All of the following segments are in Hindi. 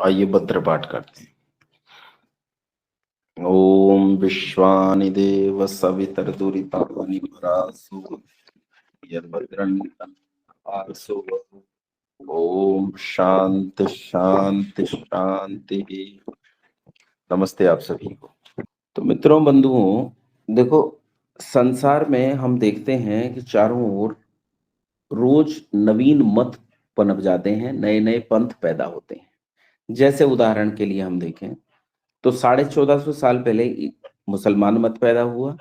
आइए भद्र पाठ करते हैं। ओम विश्वानि देव सवितर्दुरितानि वरासु यद्भद्रं आसु। ओम शांति शांति शांति। नमस्ते आप सभी को। तो मित्रों बंधुओं देखो, संसार में हम देखते हैं कि चारों ओर रोज नवीन मत पनप जाते हैं, नए नए पंथ पैदा होते हैं। जैसे उदाहरण के लिए हम देखें तो 1450 साल पहले मुसलमान मत पैदा हुआ,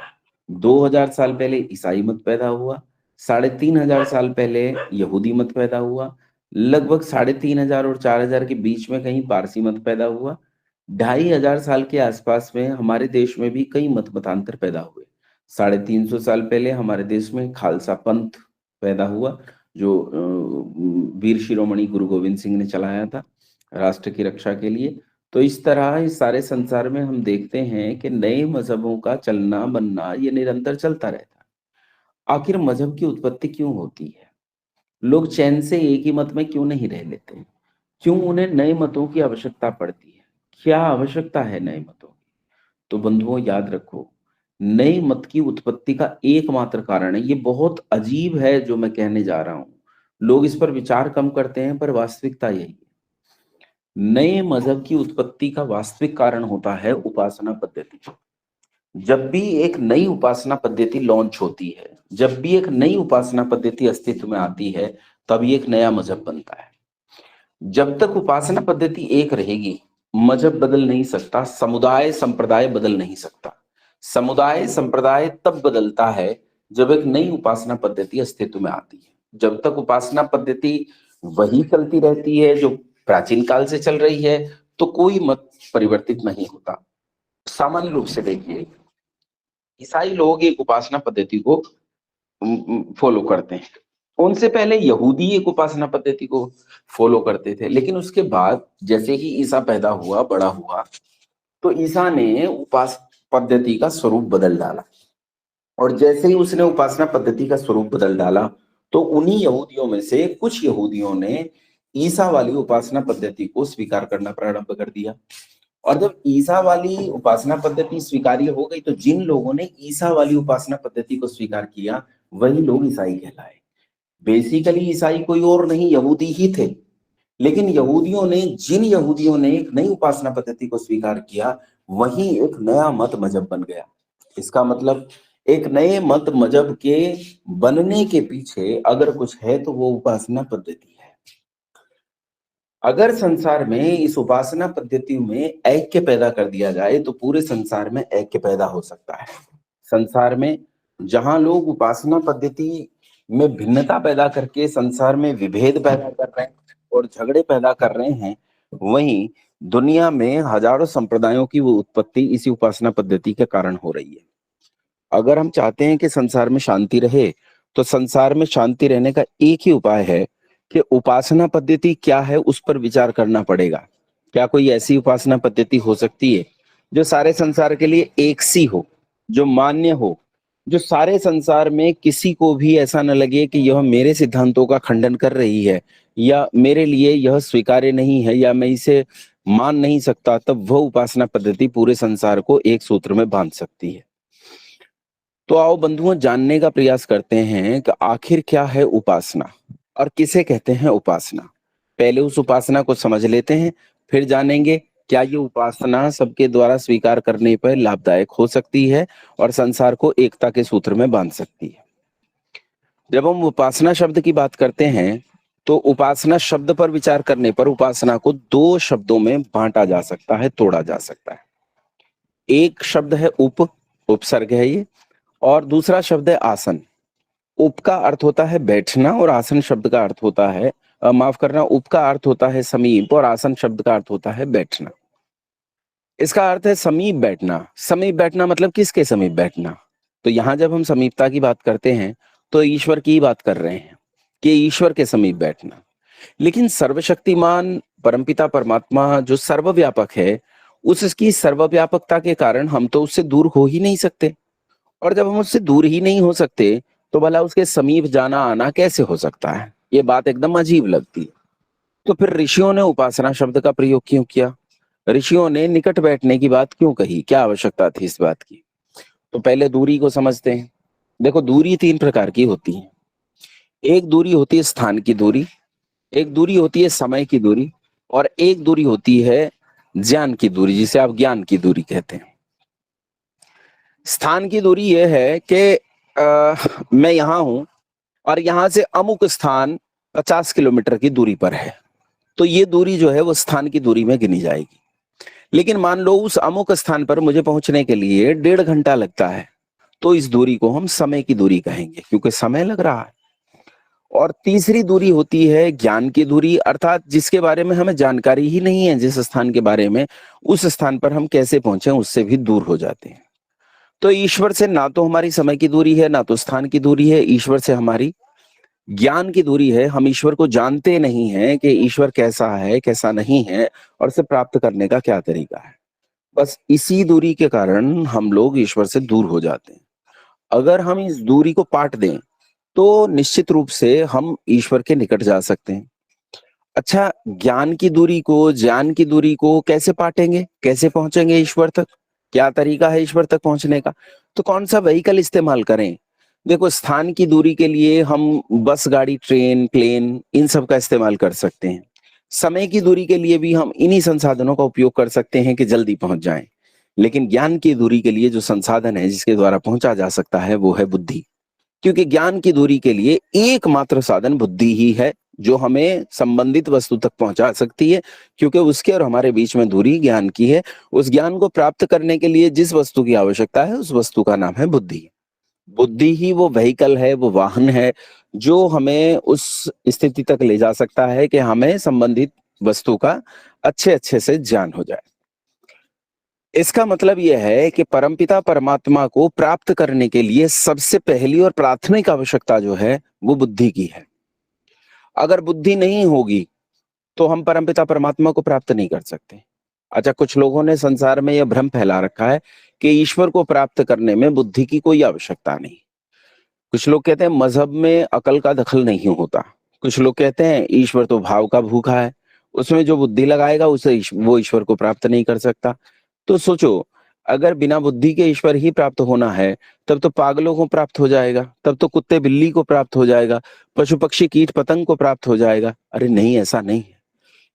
2000 साल पहले ईसाई मत पैदा हुआ, 3500 साल पहले यहूदी मत पैदा हुआ, लगभग 3500 और 4000 के बीच में कहीं पारसी मत पैदा हुआ, 2500 साल के आसपास में हमारे देश में भी कई मत मतांतर पैदा हुए। 350 साल पहले हमारे देश में खालसा पंथ पैदा हुआ, जो वीर शिरोमणि गुरु गोविंद सिंह ने चलाया था राष्ट्र की रक्षा के लिए। तो इस तरह इस सारे संसार में हम देखते हैं कि नए मजहबों का चलना बनना ये निरंतर चलता रहता है। आखिर मजहब की उत्पत्ति क्यों होती है? लोग चैन से एक ही मत में क्यों नहीं रह लेते? क्यों उन्हें नए मतों की आवश्यकता पड़ती है? क्या आवश्यकता है नए मतों की? तो बंधुओं याद रखो, नए मत की उत्पत्ति का एकमात्र कारण है, ये बहुत अजीब है जो मैं कहने जा रहा हूं, लोग इस पर विचार कम करते हैं पर वास्तविकता यही है। नए मजहब की उत्पत्ति का वास्तविक कारण होता है उपासना पद्धति। जब भी एक नई उपासना पद्धति लॉन्च होती है, जब भी एक नई उपासना पद्धति अस्तित्व में आती है, तभी एक नया मजहब बनता है। जब तक उपासना पद्धति एक रहेगी, मजहब बदल नहीं सकता, समुदाय संप्रदाय बदल नहीं सकता। समुदाय संप्रदाय तब बदलता है जब एक नई उपासना पद्धति अस्तित्व में आती है। जब तक उपासना पद्धति वही चलती रहती है जो प्राचीन काल से चल रही है, तो कोई मत परिवर्तित नहीं होता। सामान्य रूप से देखिए, ईसाई लोग एक उपासना पद्धति को फॉलो करते हैं। उनसे पहले यहूदी एक उपासना पद्धति को फॉलो करते थे, लेकिन उसके बाद जैसे ही ईसा पैदा हुआ, बड़ा हुआ, तो ईसा ने उपास पद्धति का स्वरूप बदल डाला। और जैसे ही उसने उपासना पद्धति का स्वरूप बदल डाला, तो उन्हीं यहूदियों में से कुछ यहूदियों ने ईसा वाली उपासना पद्धति को स्वीकार करना प्रारंभ कर दिया। और जब ईसा वाली उपासना पद्धति स्वीकार्य हो गई, तो जिन लोगों ने ईसा वाली उपासना पद्धति को स्वीकार किया, वही लोग ईसाई कहलाए। बेसिकली ईसाई कोई और नहीं, यहूदी ही थे। लेकिन जिन यहूदियों ने एक नई उपासना पद्धति को स्वीकार किया, वही एक नया मत मजहब बन गया। इसका मतलब एक नए मत मजहब के बनने के पीछे अगर कुछ है तो वो उपासना पद्धति है। अगर संसार में इस उपासना पद्धति में ऐक्य पैदा कर दिया जाए, तो पूरे संसार में ऐक्य पैदा हो सकता है। संसार में जहां लोग उपासना पद्धति में भिन्नता पैदा करके संसार में विभेद पैदा कर रहे हैं और झगड़े पैदा कर रहे हैं, वहीं दुनिया में हजारों संप्रदायों की वो उत्पत्ति इसी उपासना पद्धति के कारण हो रही है। अगर हम चाहते हैं कि संसार में शांति रहे, तो संसार में शांति रहने का एक ही उपाय है कि उपासना पद्धति क्या है उस पर विचार करना पड़ेगा। क्या कोई ऐसी उपासना पद्धति हो सकती है जो सारे संसार के लिए एक सी हो, जो मान्य हो, जो सारे संसार में किसी को भी ऐसा न लगे कि यह मेरे सिद्धांतों का खंडन कर रही है, या मेरे लिए यह स्वीकार्य नहीं है, या मैं इसे मान नहीं सकता? तब वह उपासना पद्धति पूरे संसार को एक सूत्र में बांध सकती है। तो आओ बंधुओं, जानने का प्रयास करते हैं कि आखिर क्या है उपासना और किसे कहते हैं उपासना। पहले उस उपासना को समझ लेते हैं, फिर जानेंगे क्या ये उपासना सबके द्वारा स्वीकार करने पर लाभदायक हो सकती है और संसार को एकता के सूत्र में बांध सकती है। जब हम उपासना शब्द की बात करते हैं, तो उपासना शब्द पर विचार करने पर उपासना को दो शब्दों में बांटा जा सकता है, तोड़ा जा सकता है। एक शब्द है उपसर्ग है ये, और दूसरा शब्द है आसन। उप का अर्थ होता है बैठना और आसन शब्द का अर्थ होता है माफ करना, उप का अर्थ होता है समीप और आसन शब्द का अर्थ होता है बैठना। इसका अर्थ है समीप बैठना। समीप बैठना मतलब किसके समीप बैठना? तो यहां जब हम समीपता की बात करते हैं, तो ईश्वर की बात कर रहे हैं कि ईश्वर के समीप बैठना। लेकिन सर्वशक्तिमान परमपिता परमात्मा जो सर्वव्यापक है, उसकी सर्वव्यापकता के कारण हम तो उससे दूर हो ही नहीं सकते। और जब हम उससे दूर ही नहीं हो सकते, तो भला उसके समीप जाना आना कैसे हो सकता है? ये बात एकदम अजीब लगती है। तो फिर ऋषियों ने उपासना शब्द का प्रयोग क्यों किया? ऋषियों ने निकट बैठने की बात क्यों कही? क्या आवश्यकता थी इस बात की? तो पहले दूरी को समझते हैं। देखो, दूरी तीन प्रकार की होती है। एक दूरी होती है स्थान की दूरी, एक दूरी होती है समय की दूरी, और एक दूरी होती है ज्ञान की दूरी, जिसे आप ज्ञान की दूरी कहते हैं। स्थान की दूरी यह है कि मैं यहां हूं और यहां से अमुक स्थान 50 किलोमीटर की दूरी पर है, तो ये दूरी जो है वो स्थान की दूरी में गिनी जाएगी। लेकिन मान लो उस अमुक स्थान पर मुझे पहुंचने के लिए 1.5 घंटा लगता है, तो इस दूरी को हम समय की दूरी कहेंगे, क्योंकि समय लग रहा है। और तीसरी दूरी होती है ज्ञान की दूरी, अर्थात जिसके बारे में हमें जानकारी ही नहीं है, जिस स्थान के बारे में, उस स्थान पर हम कैसे पहुंचे उससे भी दूर हो जाते हैं। तो ईश्वर से ना तो हमारी समय की दूरी है, ना तो स्थान की दूरी है, ईश्वर से हमारी ज्ञान की दूरी है। हम ईश्वर को जानते नहीं है कि ईश्वर कैसा है, कैसा नहीं है, और उसे प्राप्त करने का क्या तरीका है। बस इसी दूरी के कारण हम लोग ईश्वर से दूर हो जाते हैं। अगर हम इस दूरी को पाट दें तो निश्चित रूप से हम ईश्वर के निकट जा सकते हैं। अच्छा, ज्ञान की दूरी को कैसे पाटेंगे, कैसे पहुंचेंगे ईश्वर तक? क्या तरीका है ईश्वर तक पहुंचने का? तो कौन सा व्हीकल इस्तेमाल करें? देखो, स्थान की दूरी के लिए हम बस, गाड़ी, ट्रेन, प्लेन, इन सब का इस्तेमाल कर सकते हैं। समय की दूरी के लिए भी हम इन्हीं संसाधनों का उपयोग कर सकते हैं कि जल्दी पहुंच जाएं। लेकिन ज्ञान की दूरी के लिए जो संसाधन है जिसके द्वारा पहुंचा जा सकता है वो है बुद्धि। क्योंकि ज्ञान की दूरी के लिए एकमात्र साधन बुद्धि ही है, जो हमें संबंधित वस्तु तक पहुंचा सकती है। क्योंकि उसके और हमारे बीच में दूरी ज्ञान की है। उस ज्ञान को प्राप्त करने के लिए जिस वस्तु की आवश्यकता है उस वस्तु का नाम है बुद्धि। बुद्धि ही वो व्हीकल है, वो वाहन है जो हमें उस स्थिति तक ले जा सकता है कि हमें संबंधित वस्तु का अच्छे अच्छे से ज्ञान हो जाए। इसका मतलब यह है कि परमपिता परमात्मा को प्राप्त करने के लिए सबसे पहली और प्राथमिक आवश्यकता जो है वो बुद्धि की है। अगर बुद्धि नहीं होगी तो हम परमपिता परमात्मा को प्राप्त नहीं कर सकते। अच्छा, कुछ लोगों ने संसार में यह भ्रम फैला रखा है कि ईश्वर को प्राप्त करने में बुद्धि की कोई आवश्यकता नहीं। कुछ लोग कहते हैं मजहब में अकल का दखल नहीं होता। कुछ लोग कहते हैं ईश्वर तो भाव का भूखा है, उसमें जो बुद्धि लगाएगा उसे वो ईश्वर को प्राप्त नहीं कर सकता। तो सोचो, अगर बिना बुद्धि के ईश्वर ही प्राप्त होना है, तब तो पागलों को प्राप्त हो जाएगा, तब तो कुत्ते बिल्ली को प्राप्त हो जाएगा, पशु पक्षी कीट पतंग को प्राप्त हो जाएगा। अरे नहीं, ऐसा नहीं है।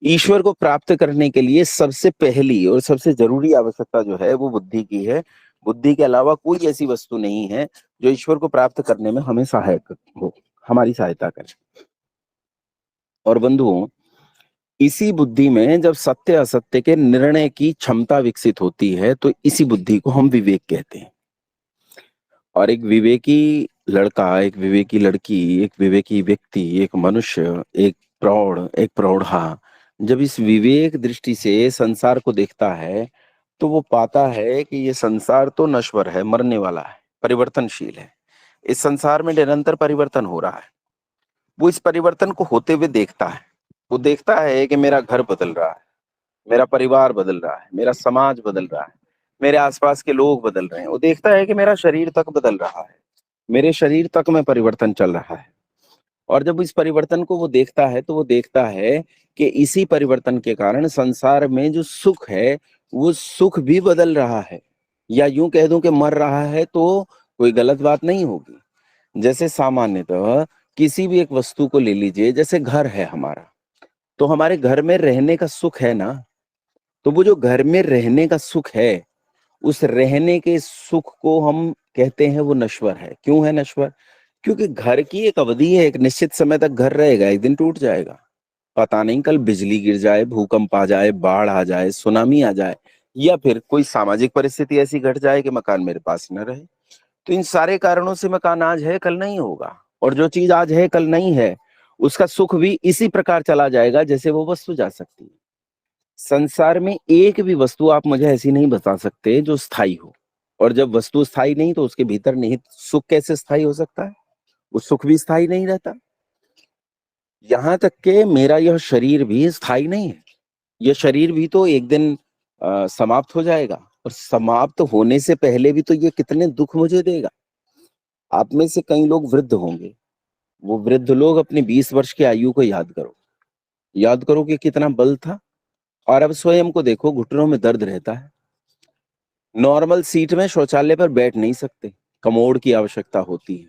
ईश्वर को प्राप्त करने के लिए सबसे पहली और सबसे जरूरी आवश्यकता जो है वो बुद्धि की है। बुद्धि के अलावा कोई ऐसी वस्तु नहीं है जो ईश्वर को प्राप्त करने में हमें सहायक हो, हमारी सहायता करे। और बंधुओं, इसी बुद्धि में जब सत्य असत्य के निर्णय की क्षमता विकसित होती है तो इसी बुद्धि को हम विवेक कहते हैं। और एक विवेकी लड़का, एक विवेकी लड़की, एक विवेकी व्यक्ति, एक मनुष्य, एक प्रौढ़, एक प्रौढ़ा, जब इस विवेक दृष्टि से संसार को देखता है तो वो पाता है कि ये संसार तो नश्वर है, मरने वाला है, परिवर्तनशील है। इस संसार में निरंतर परिवर्तन हो रहा है। वो इस परिवर्तन को होते हुए देखता है। वो देखता है कि मेरा घर बदल रहा है, मेरा परिवार बदल रहा है, मेरा समाज बदल रहा है, मेरे आसपास के लोग बदल रहे हैं। वो देखता है कि मेरा शरीर तक बदल रहा है, मेरे शरीर तक में परिवर्तन चल रहा है। और जब इस परिवर्तन को वो देखता है तो वो देखता है कि इसी परिवर्तन के कारण संसार में जो सुख है वो सुख भी बदल रहा है, या यूं कह दूं कि मर रहा है, तो कोई गलत बात नहीं होगी। जैसे सामान्यतः किसी भी एक वस्तु को ले लीजिए, जैसे घर है हमारा, तो हमारे घर में रहने का सुख है ना, तो वो जो घर में रहने का सुख है, उस रहने के सुख को हम कहते हैं वो नश्वर है। क्यों है नश्वर? क्योंकि घर की एक अवधि है, एक निश्चित समय तक घर रहेगा, एक दिन टूट जाएगा। पता नहीं कल बिजली गिर जाए, भूकंप आ जाए, बाढ़ आ जाए, सुनामी आ जाए, या फिर कोई सामाजिक परिस्थिति ऐसी घट जाए कि मकान मेरे पास न रहे। तो इन सारे कारणों से मकान आज है कल नहीं होगा, और जो चीज आज है कल नहीं है उसका सुख भी इसी प्रकार चला जाएगा जैसे वो वस्तु जा सकती है। संसार में एक भी वस्तु आप मुझे ऐसी नहीं बता सकते जो स्थायी हो। और जब वस्तु स्थायी नहीं तो उसके भीतर निहित सुख कैसे स्थायी हो सकता है? वो सुख भी स्थायी नहीं रहता। यहाँ तक के मेरा यह शरीर भी स्थायी नहीं है। यह शरीर भी तो एक दिन समाप्त हो जाएगा, और समाप्त होने से पहले भी तो ये कितने दुख मुझे देगा। आप में से कई लोग वृद्ध होंगे। वो वृद्ध लोग अपनी 20 वर्ष की आयु को याद करो। याद करो कि कितना बल था। और अब स्वयं को देखो, घुटनों में दर्द रहता है, नॉर्मल सीट में शौचालय पर बैठ नहीं सकते, कमोड की आवश्यकता होती है,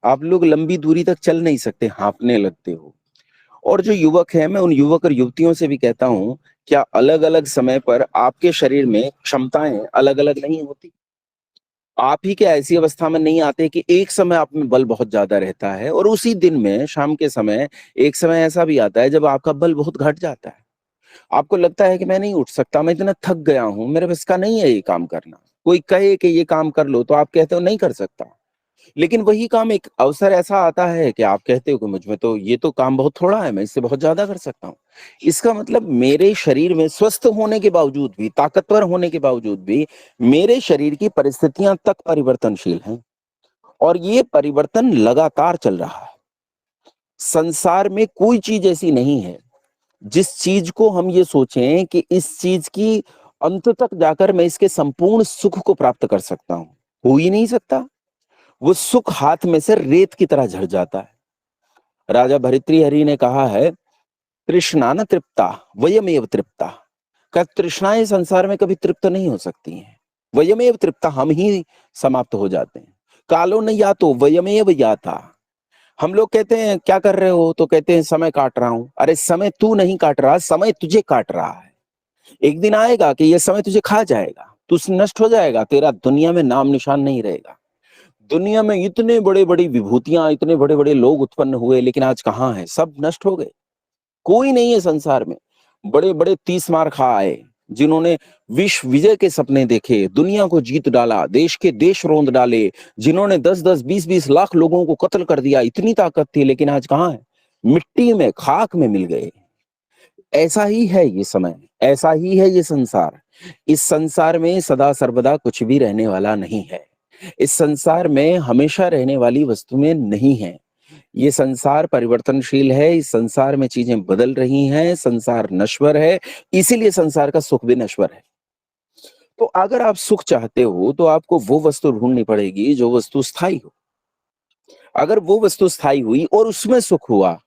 आप लोग लंबी दूरी तक चल नहीं सकते, हाँफने लगते हो। और जो युवक है, मैं उन युवक और युवतियों से भी कहता हूं, क्या अलग अलग समय पर आपके शरीर में क्षमताएं अलग अलग नहीं होती? आप ही क्या ऐसी अवस्था में नहीं आते कि एक समय आप में बल बहुत ज्यादा रहता है और उसी दिन में शाम के समय एक समय ऐसा भी आता है जब आपका बल बहुत घट जाता है, आपको लगता है कि मैं नहीं उठ सकता, मैं इतना थक गया हूं, मेरे बस का नहीं है ये काम करना। कोई कहे कि ये काम कर लो तो आप कहते हो नहीं कर सकता, लेकिन वही काम एक अवसर ऐसा आता है कि आप कहते हो कि मुझ में तो ये तो काम बहुत थोड़ा है, मैं इससे बहुत ज्यादा कर सकता हूँ। इसका मतलब मेरे शरीर में स्वस्थ होने के बावजूद भी, ताकतवर होने के बावजूद भी, मेरे शरीर की परिस्थितियां तक परिवर्तनशील हैं और ये परिवर्तन लगातार चल रहा है। संसार में कोई चीज ऐसी नहीं है जिस चीज को हम ये सोचें कि इस चीज की अंत तक जाकर मैं इसके संपूर्ण सुख को प्राप्त कर सकता हूं, हो ही नहीं सकता। वो सुख हाथ में से रेत की तरह झड़ जाता है। राजा भर्तृहरि ने कहा है, तृष्णा न तृप्ता वयमेव तृप्ता। का तृष्णाएं संसार में कभी तृप्त नहीं हो सकती हैं, वयमेव तृप्ता, हम ही समाप्त हो जाते हैं। कालो न यातो वयमेव याता। हम लोग कहते हैं क्या कर रहे हो, तो कहते हैं समय काट रहा हूं। अरे समय तू नहीं काट रहा, समय तुझे काट रहा है। एक दिन आएगा कि ये समय तुझे खा जाएगा, तू नष्ट हो जाएगा, तेरा दुनिया में नाम निशान नहीं रहेगा। दुनिया में इतने बड़े बड़ी विभूतियां, इतने बड़े बड़े लोग उत्पन्न हुए, लेकिन आज कहाँ है, सब नष्ट हो गए। कोई नहीं है संसार में। बड़े बड़े 30 मार खा आए जिन्होंने विश्व विजय के सपने देखे, दुनिया को जीत डाला, देश के देश रोंद डाले, जिन्होंने 10-10 20-20 लाख लोगों को कत्ल कर दिया, इतनी ताकत थी, लेकिन आज कहाँ है, मिट्टी में खाक में मिल गए। ऐसा ही है ये समय, ऐसा ही है ये संसार। इस संसार में सदा सर्वदा कुछ भी रहने वाला नहीं है। इस संसार में हमेशा रहने वाली वस्तुएं नहीं है। ये संसार परिवर्तनशील है, इस संसार में चीजें बदल रही हैं, संसार नश्वर है, इसीलिए संसार का सुख भी नश्वर है। तो अगर आप सुख चाहते हो तो आपको वो वस्तु ढूंढनी पड़ेगी जो वस्तु स्थायी हो। अगर वो वस्तु स्थायी हुई और उसमें सुख हुआ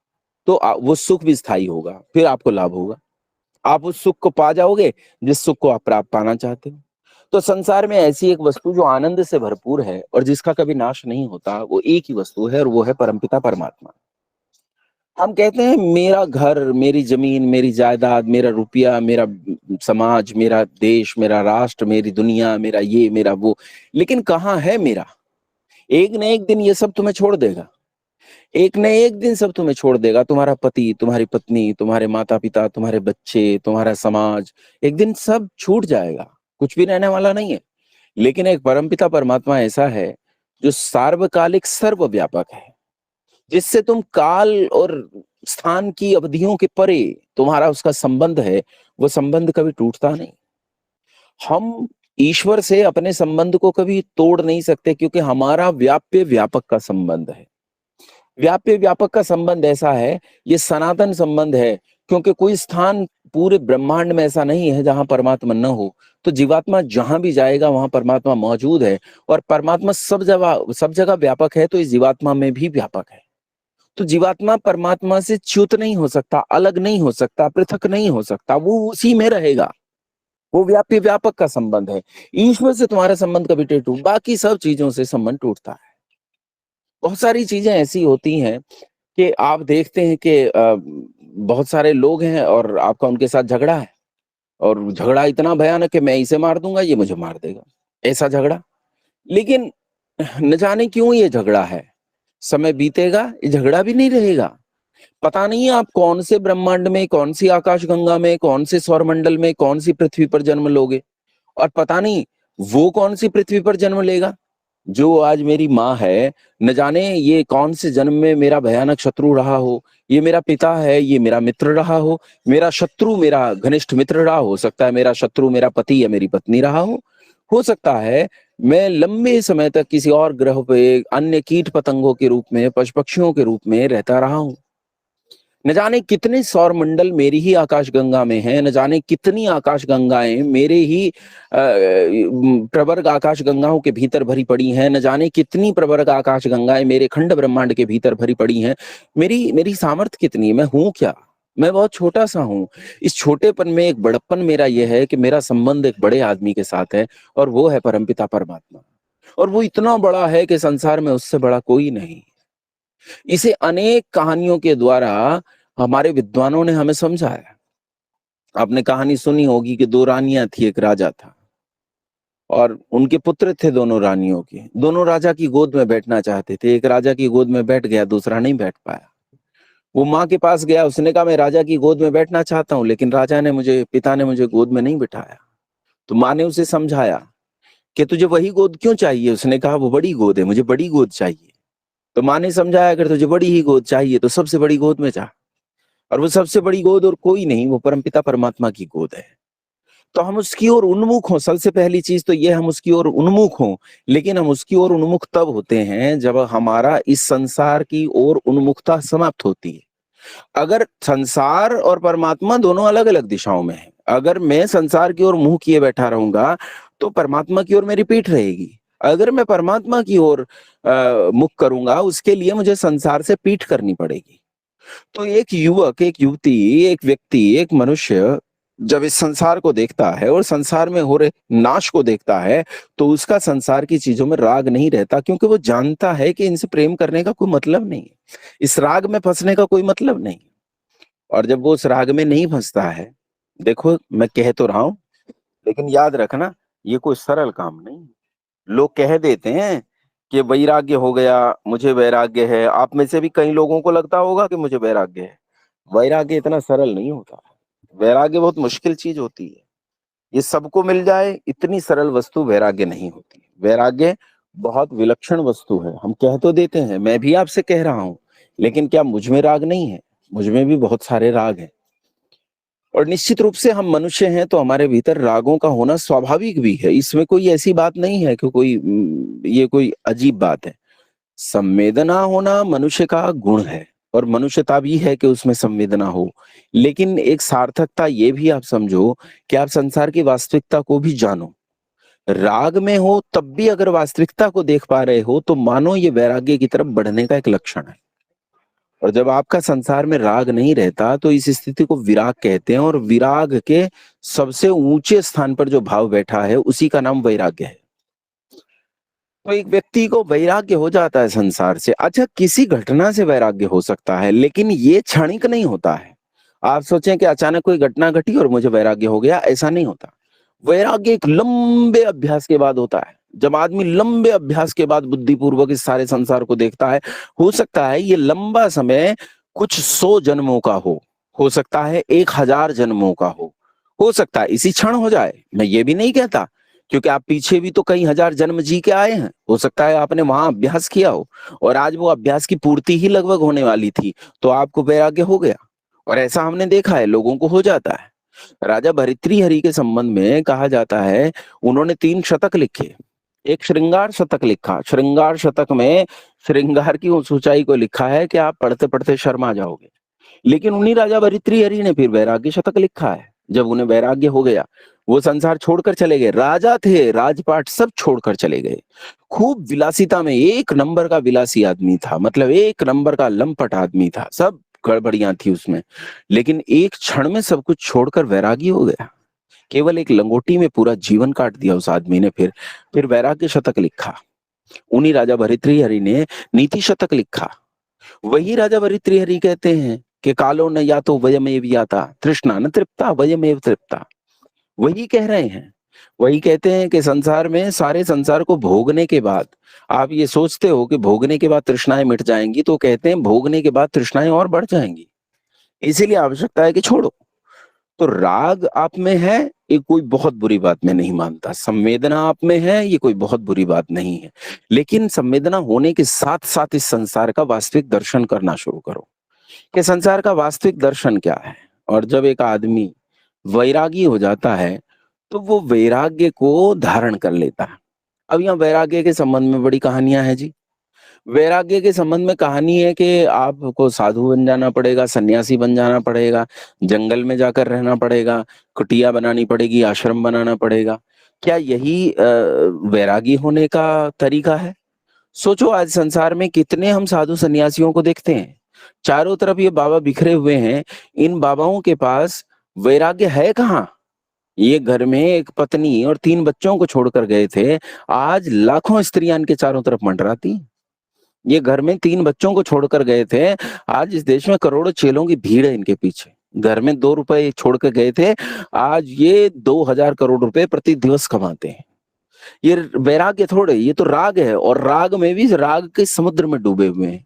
तो वो सुख भी स्थायी होगा, फिर आपको लाभ होगा। आप उस सुख को पा जाओगे जिस सुख को आप प्राप्त पाना चाहते हो। तो संसार में ऐसी एक वस्तु जो आनंद से भरपूर है और जिसका कभी नाश नहीं होता, वो एक ही वस्तु है और वो है परमपिता परमात्मा। हम कहते हैं मेरा घर, मेरी जमीन, मेरी जायदाद, मेरा रुपया, मेरा समाज, मेरा देश, मेरा राष्ट्र, मेरी दुनिया, मेरा ये मेरा वो, लेकिन कहाँ है मेरा? एक न एक दिन ये सब तुम्हें छोड़ देगा, एक न एक दिन सब तुम्हें छोड़ देगा। तुम्हारा पति, तुम्हारी पत्नी, तुम्हारे माता पिता, तुम्हारे बच्चे, तुम्हारा समाज, एक दिन सब छूट जाएगा, कुछ भी रहने वाला नहीं है। लेकिन एक परमपिता परमात्मा ऐसा है जो सार्वकालिक सर्वव्यापक है, जिससे तुम काल और स्थान की अवधियों के परे तुम्हारा उसका संबंध है, वो संबंध कभी टूटता नहीं। हम ईश्वर से अपने संबंध को कभी तोड़ नहीं सकते क्योंकि हमारा व्याप्य व्यापक का संबंध है। व्याप्य व्यापक का संबंध ऐसा है, ये सनातन संबंध है, क्योंकि कोई स्थान पूरे ब्रह्मांड में ऐसा नहीं है जहां परमात्मा न हो। तो जीवात्मा जहां भी जाएगा वहां परमात्मा मौजूद है, और परमात्मा सब जगह व्यापक है, तो इस जीवात्मा में भी व्यापक है। तो जीवात्मा परमात्मा से च्युत नहीं हो सकता, अलग नहीं हो सकता, पृथक नहीं हो सकता, वो उसी में रहेगा। वो व्याप्य व्यापक का संबंध है। ईश्वर से तुम्हारा संबंध कभी टूट, बाकी सब चीजों से संबंध टूटता है। बहुत सारी चीजें ऐसी होती हैं कि आप देखते हैं कि बहुत सारे लोग हैं और आपका उनके साथ झगड़ा है, और झगड़ा इतना भयानक है, मैं इसे मार दूंगा, ये मुझे मार देगा, ऐसा झगड़ा। लेकिन न जाने क्यों ये झगड़ा है, समय बीतेगा ये झगड़ा भी नहीं रहेगा। पता नहीं आप कौन से ब्रह्मांड में, कौन सी आकाश गंगा में, कौन से सौरमंडल में, कौन सी पृथ्वी पर जन्म लोगे, और पता नहीं वो कौन सी पृथ्वी पर जन्म लेगा। जो आज मेरी माँ है, न जाने ये कौन से जन्म में मेरा भयानक शत्रु रहा हो। ये मेरा पिता है, ये मेरा मित्र रहा हो। मेरा शत्रु मेरा घनिष्ठ मित्र रहा हो सकता है, मेरा शत्रु मेरा पति या मेरी पत्नी रहा हो सकता है मैं लंबे समय तक किसी और ग्रह पे अन्य कीट पतंगों के रूप में, पशु पक्षियों के रूप में रहता रहा हूं। न जाने कितने सौर मंडल मेरी ही आकाश गंगा में है, न जाने कितनी आकाश गंगाएं मेरे ही प्रवर्ग आकाश गंगाओं के भीतर भरी पड़ी हैं, न जाने कितनी प्रवर्ग आकाश गंगाएं मेरे खंड ब्रह्मांड के भीतर भरी पड़ी हैं। मेरी सामर्थ्य कितनी है, मैं हूं क्या? मैं बहुत छोटा सा हूँ। इस छोटेपन में एक बड़प्पन मेरा ये है कि मेरा संबंध एक बड़े आदमी के साथ है और वो है परमपिता परमात्मा। और वो इतना बड़ा है कि संसार में उससे बड़ा कोई नहीं। इसे अनेक कहानियों के द्वारा हमारे विद्वानों ने हमें समझाया। आपने कहानी सुनी होगी कि दो रानियां थी, एक राजा था और उनके पुत्र थे दोनों रानियों के। दोनों राजा की गोद में बैठना चाहते थे। एक राजा की गोद में बैठ गया, दूसरा नहीं बैठ पाया। वो माँ के पास गया, उसने कहा मैं राजा की गोद में बैठना चाहता हूँ, लेकिन पिता ने मुझे गोद में नहीं बिठाया। तो माँ ने उसे समझाया कि तुझे वही गोद क्यों चाहिए। उसने कहा वो बड़ी गोद है, मुझे बड़ी गोद चाहिए। तो माँ ने समझाया अगर तुझे बड़ी ही गोद चाहिए तो सबसे बड़ी गोद में जा। और वो सबसे बड़ी गोद और कोई नहीं, वो परमपिता परमात्मा की गोद है। तो हम उसकी ओर उन्मुख हों। सबसे पहली चीज तो ये, हम उसकी ओर उन्मुख हों। लेकिन हम उसकी ओर उन्मुख तब होते हैं जब हमारा इस संसार की ओर उन्मुखता समाप्त होती है। अगर संसार और परमात्मा दोनों अलग अलग दिशाओं में है, अगर मैं संसार की ओर मुंह किए बैठा रहूंगा तो परमात्मा की ओर मेरी पीठ रहेगी। अगर मैं परमात्मा की ओर मुख करूंगा, उसके लिए मुझे संसार से पीठ करनी पड़ेगी। तो एक युवक, एक युवती, एक व्यक्ति, एक मनुष्य जब इस संसार को देखता है और संसार में हो रहे नाश को देखता है, तो उसका संसार की चीजों में राग नहीं रहता, क्योंकि वो जानता है कि इनसे प्रेम करने का कोई मतलब नहीं है, इस राग में फंसने का कोई मतलब नहीं। और जब वो उस राग में नहीं फंसता है, देखो मैं कह तो रहा हूं, लेकिन याद रखना ये कोई सरल काम नहीं। लोग कह देते हैं कि वैराग्य हो गया, मुझे वैराग्य है। आप में से भी कई लोगों को लगता होगा कि मुझे वैराग्य है। वैराग्य इतना सरल नहीं होता। वैराग्य बहुत मुश्किल चीज होती है। ये सबको मिल जाए इतनी सरल वस्तु वैराग्य नहीं होती। वैराग्य बहुत विलक्षण वस्तु है। हम कह तो देते हैं, मैं भी आपसे कह रहा हूं, लेकिन क्या मुझ में राग नहीं है? मुझ में भी बहुत सारे राग हैं। और निश्चित रूप से हम मनुष्य हैं तो हमारे भीतर रागों का होना स्वाभाविक भी है। इसमें कोई ऐसी बात नहीं है कि ये कोई अजीब बात है। संवेदना होना मनुष्य का गुण है और मनुष्यता भी है कि उसमें संवेदना हो। लेकिन एक सार्थकता ये भी आप समझो कि आप संसार की वास्तविकता को भी जानो। राग में हो तब भी अगर वास्तविकता को देख पा रहे हो तो मानो ये वैराग्य की तरफ बढ़ने का एक लक्षण है। और जब आपका संसार में राग नहीं रहता तो इस स्थिति को विराग कहते हैं। और विराग के सबसे ऊंचे स्थान पर जो भाव बैठा है उसी का नाम वैराग्य है। तो एक व्यक्ति को वैराग्य हो जाता है संसार से। अच्छा, किसी घटना से वैराग्य हो सकता है, लेकिन ये क्षणिक नहीं होता है। आप सोचें कि अचानक कोई घटना घटी और मुझे वैराग्य हो गया, ऐसा नहीं होता। वैराग्य एक लंबे अभ्यास के बाद होता है। जब आदमी लंबे अभ्यास के बाद बुद्धिपूर्वक इस सारे संसार को देखता है, हो सकता है ये लंबा समय कुछ 100 जन्मों का हो सकता है 1000 जन्मों का हो सकता है इसी क्षण हो जाए। मैं ये भी नहीं कहता, क्योंकि आप पीछे भी तो कई हजार जन्म जी के आए हैं। हो सकता है आपने वहां अभ्यास किया हो और आज वो अभ्यास की पूर्ति ही लगभग होने वाली थी, तो आपको वैराग्य हो गया। और ऐसा हमने देखा है, लोगों को हो जाता है। राजा भर्तृहरि के संबंध में कहा जाता है, उन्होंने 3 शतक लिखे। एक श्रृंगार शतक लिखा। श्रृंगार शतक में श्रृंगार की उस ऊंचाई को लिखा है कि आप पढ़ते पढ़ते शर्मा जाओगे। लेकिन उन्हीं राजा भर्तृहरि ने फिर वैराग्य शतक लिखा है। जब उन्हें वैराग्य हो गया, वो संसार छोड़कर चले गए। राजा थे, राजपाट सब छोड़कर चले गए। खूब विलासिता में, एक नंबर का विलासी आदमी था, मतलब एक नंबर का लंपट आदमी था, सब गड़बड़ियां थी उसमें। लेकिन एक क्षण में सब कुछ छोड़कर वैरागी हो गया। केवल एक लंगोटी में पूरा जीवन काट दिया उस आदमी ने। फिर वैराग्य शतक लिखा। उन्हीं राजा भर्तृहरि ने नीति शतक लिखा। वही राजा भर्तृहरि कहते हैं कि कालो न या तो वयमेव याता तृष्णा न तृप्ता वयमेव तृप्ता। वही कह रहे हैं। वही कहते हैं कि संसार में, सारे संसार को भोगने के बाद आप ये सोचते हो कि भोगने के बाद तृष्णाएं मिट जाएंगी, तो कहते हैं भोगने के बाद तृष्णाएं और बढ़ जाएंगी। इसीलिए आवश्यकता है कि छोड़ो। तो राग आप में है, ये कोई बहुत बुरी बात मैं नहीं मानता। संवेदना आप में है, ये कोई बहुत बुरी बात नहीं है। लेकिन संवेदना होने के साथ साथ इस संसार का वास्तविक दर्शन करना शुरू करो कि संसार का वास्तविक दर्शन क्या है। और जब एक आदमी वैरागी हो जाता है तो वो वैराग्य को धारण कर लेता है। अब यहाँ वैराग्य के संबंध में बड़ी कहानियां हैं जी। वैराग्य के संबंध में कहानी है कि आपको साधु बन जाना पड़ेगा, सन्यासी बन जाना पड़ेगा, जंगल में जाकर रहना पड़ेगा, कुटिया बनानी पड़ेगी, आश्रम बनाना पड़ेगा। क्या यही वैरागी होने का तरीका है? सोचो, आज संसार में कितने हम साधु सन्यासियों को देखते हैं। चारों तरफ ये बाबा बिखरे हुए हैं, इन बाबाओं के पास वैराग्य है कहाँ? ये घर में एक पत्नी और 3 बच्चों को छोड़कर गए थे, आज लाखों स्त्रियां इनके चारों तरफ मंडराती। ये घर में 3 बच्चों को छोड़कर गए थे, आज इस देश में करोड़ों चेलों की भीड़ है इनके पीछे। घर में 2 रुपए छोड़ के गए थे, आज ये 2000 करोड़ रुपए प्रति दिवस कमाते हैं। ये वैराग्य थोड़े, ये तो राग है, और राग में भी राग के समुद्र में डूबे हुए हैं।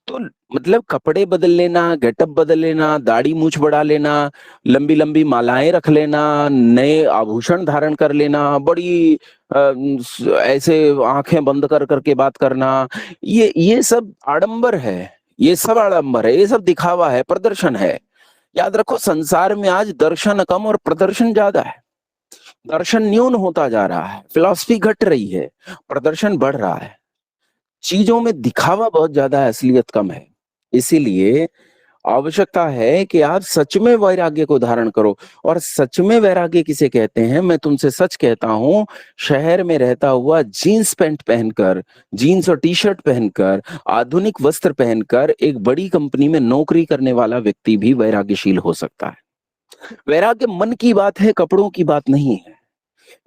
तो मतलब कपड़े बदल लेना, गेटअप बदल लेना, दाढ़ी मूछ बढ़ा लेना, लंबी लंबी मालाएं रख लेना, नए आभूषण धारण कर लेना, बड़ी ऐसे आंखें बंद कर करके बात करना, ये सब आडंबर है। ये सब आडंबर है, ये सब दिखावा है, प्रदर्शन है। याद रखो, संसार में आज दर्शन कम और प्रदर्शन ज्यादा है। दर्शन न्यून होता जा रहा है, फिलॉसफी घट रही है, प्रदर्शन बढ़ रहा है। चीजों में दिखावा बहुत ज्यादा है, असलियत कम है। इसीलिए आवश्यकता है कि आप सच में वैराग्य को धारण करो। और सच में वैराग्य किसे कहते हैं? मैं तुमसे सच कहता हूं, शहर में रहता हुआ जीन्स पैंट पहनकर, जीन्स और टी शर्ट पहनकर, आधुनिक वस्त्र पहनकर एक बड़ी कंपनी में नौकरी करने वाला व्यक्ति भी वैराग्यशील हो सकता है। वैराग्य मन की बात है, कपड़ों की बात नहीं है।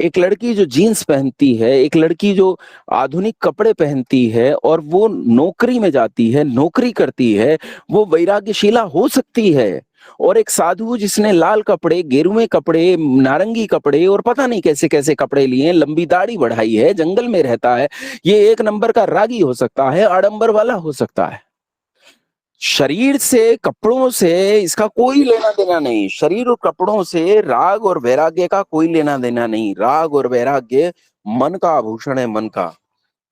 एक लड़की जो जीन्स पहनती है, एक लड़की जो आधुनिक कपड़े पहनती है और वो नौकरी में जाती है, नौकरी करती है, वो वैराग्यशीला हो सकती है। और एक साधु जिसने लाल कपड़े, गेरुए कपड़े, नारंगी कपड़े और पता नहीं कैसे कैसे कपड़े लिए, लंबी दाढ़ी बढ़ाई है, जंगल में रहता है, ये एक नंबर का रागी हो सकता है, आडंबर वाला हो सकता है। शरीर से, कपड़ों से इसका कोई लेना देना नहीं। शरीर और कपड़ों से राग और वैराग्य का कोई लेना देना नहीं। राग और वैराग्य मन का आभूषण है, मन का।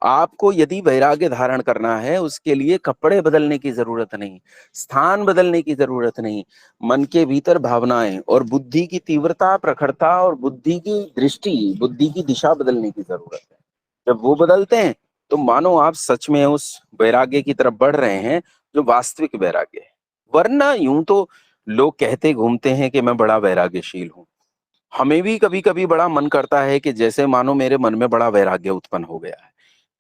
आपको यदि वैराग्य धारण करना है, उसके लिए कपड़े बदलने की जरूरत नहीं, स्थान बदलने की जरूरत नहीं। मन के भीतर भावनाएं और बुद्धि की तीव्रता, प्रखरता और बुद्धि की दृष्टि, बुद्धि की दिशा बदलने की जरूरत है। जब वो बदलते हैं तो मानो आप सच में उस वैराग्य की तरफ बढ़ रहे हैं जो वास्तविक वैराग्य है। वरना यूं तो लोग कहते घूमते हैं कि मैं बड़ा वैराग्यशील हूं। हमें भी कभी कभी बड़ा मन करता है कि जैसे मानो मेरे मन में बड़ा वैराग्य उत्पन्न हो गया है।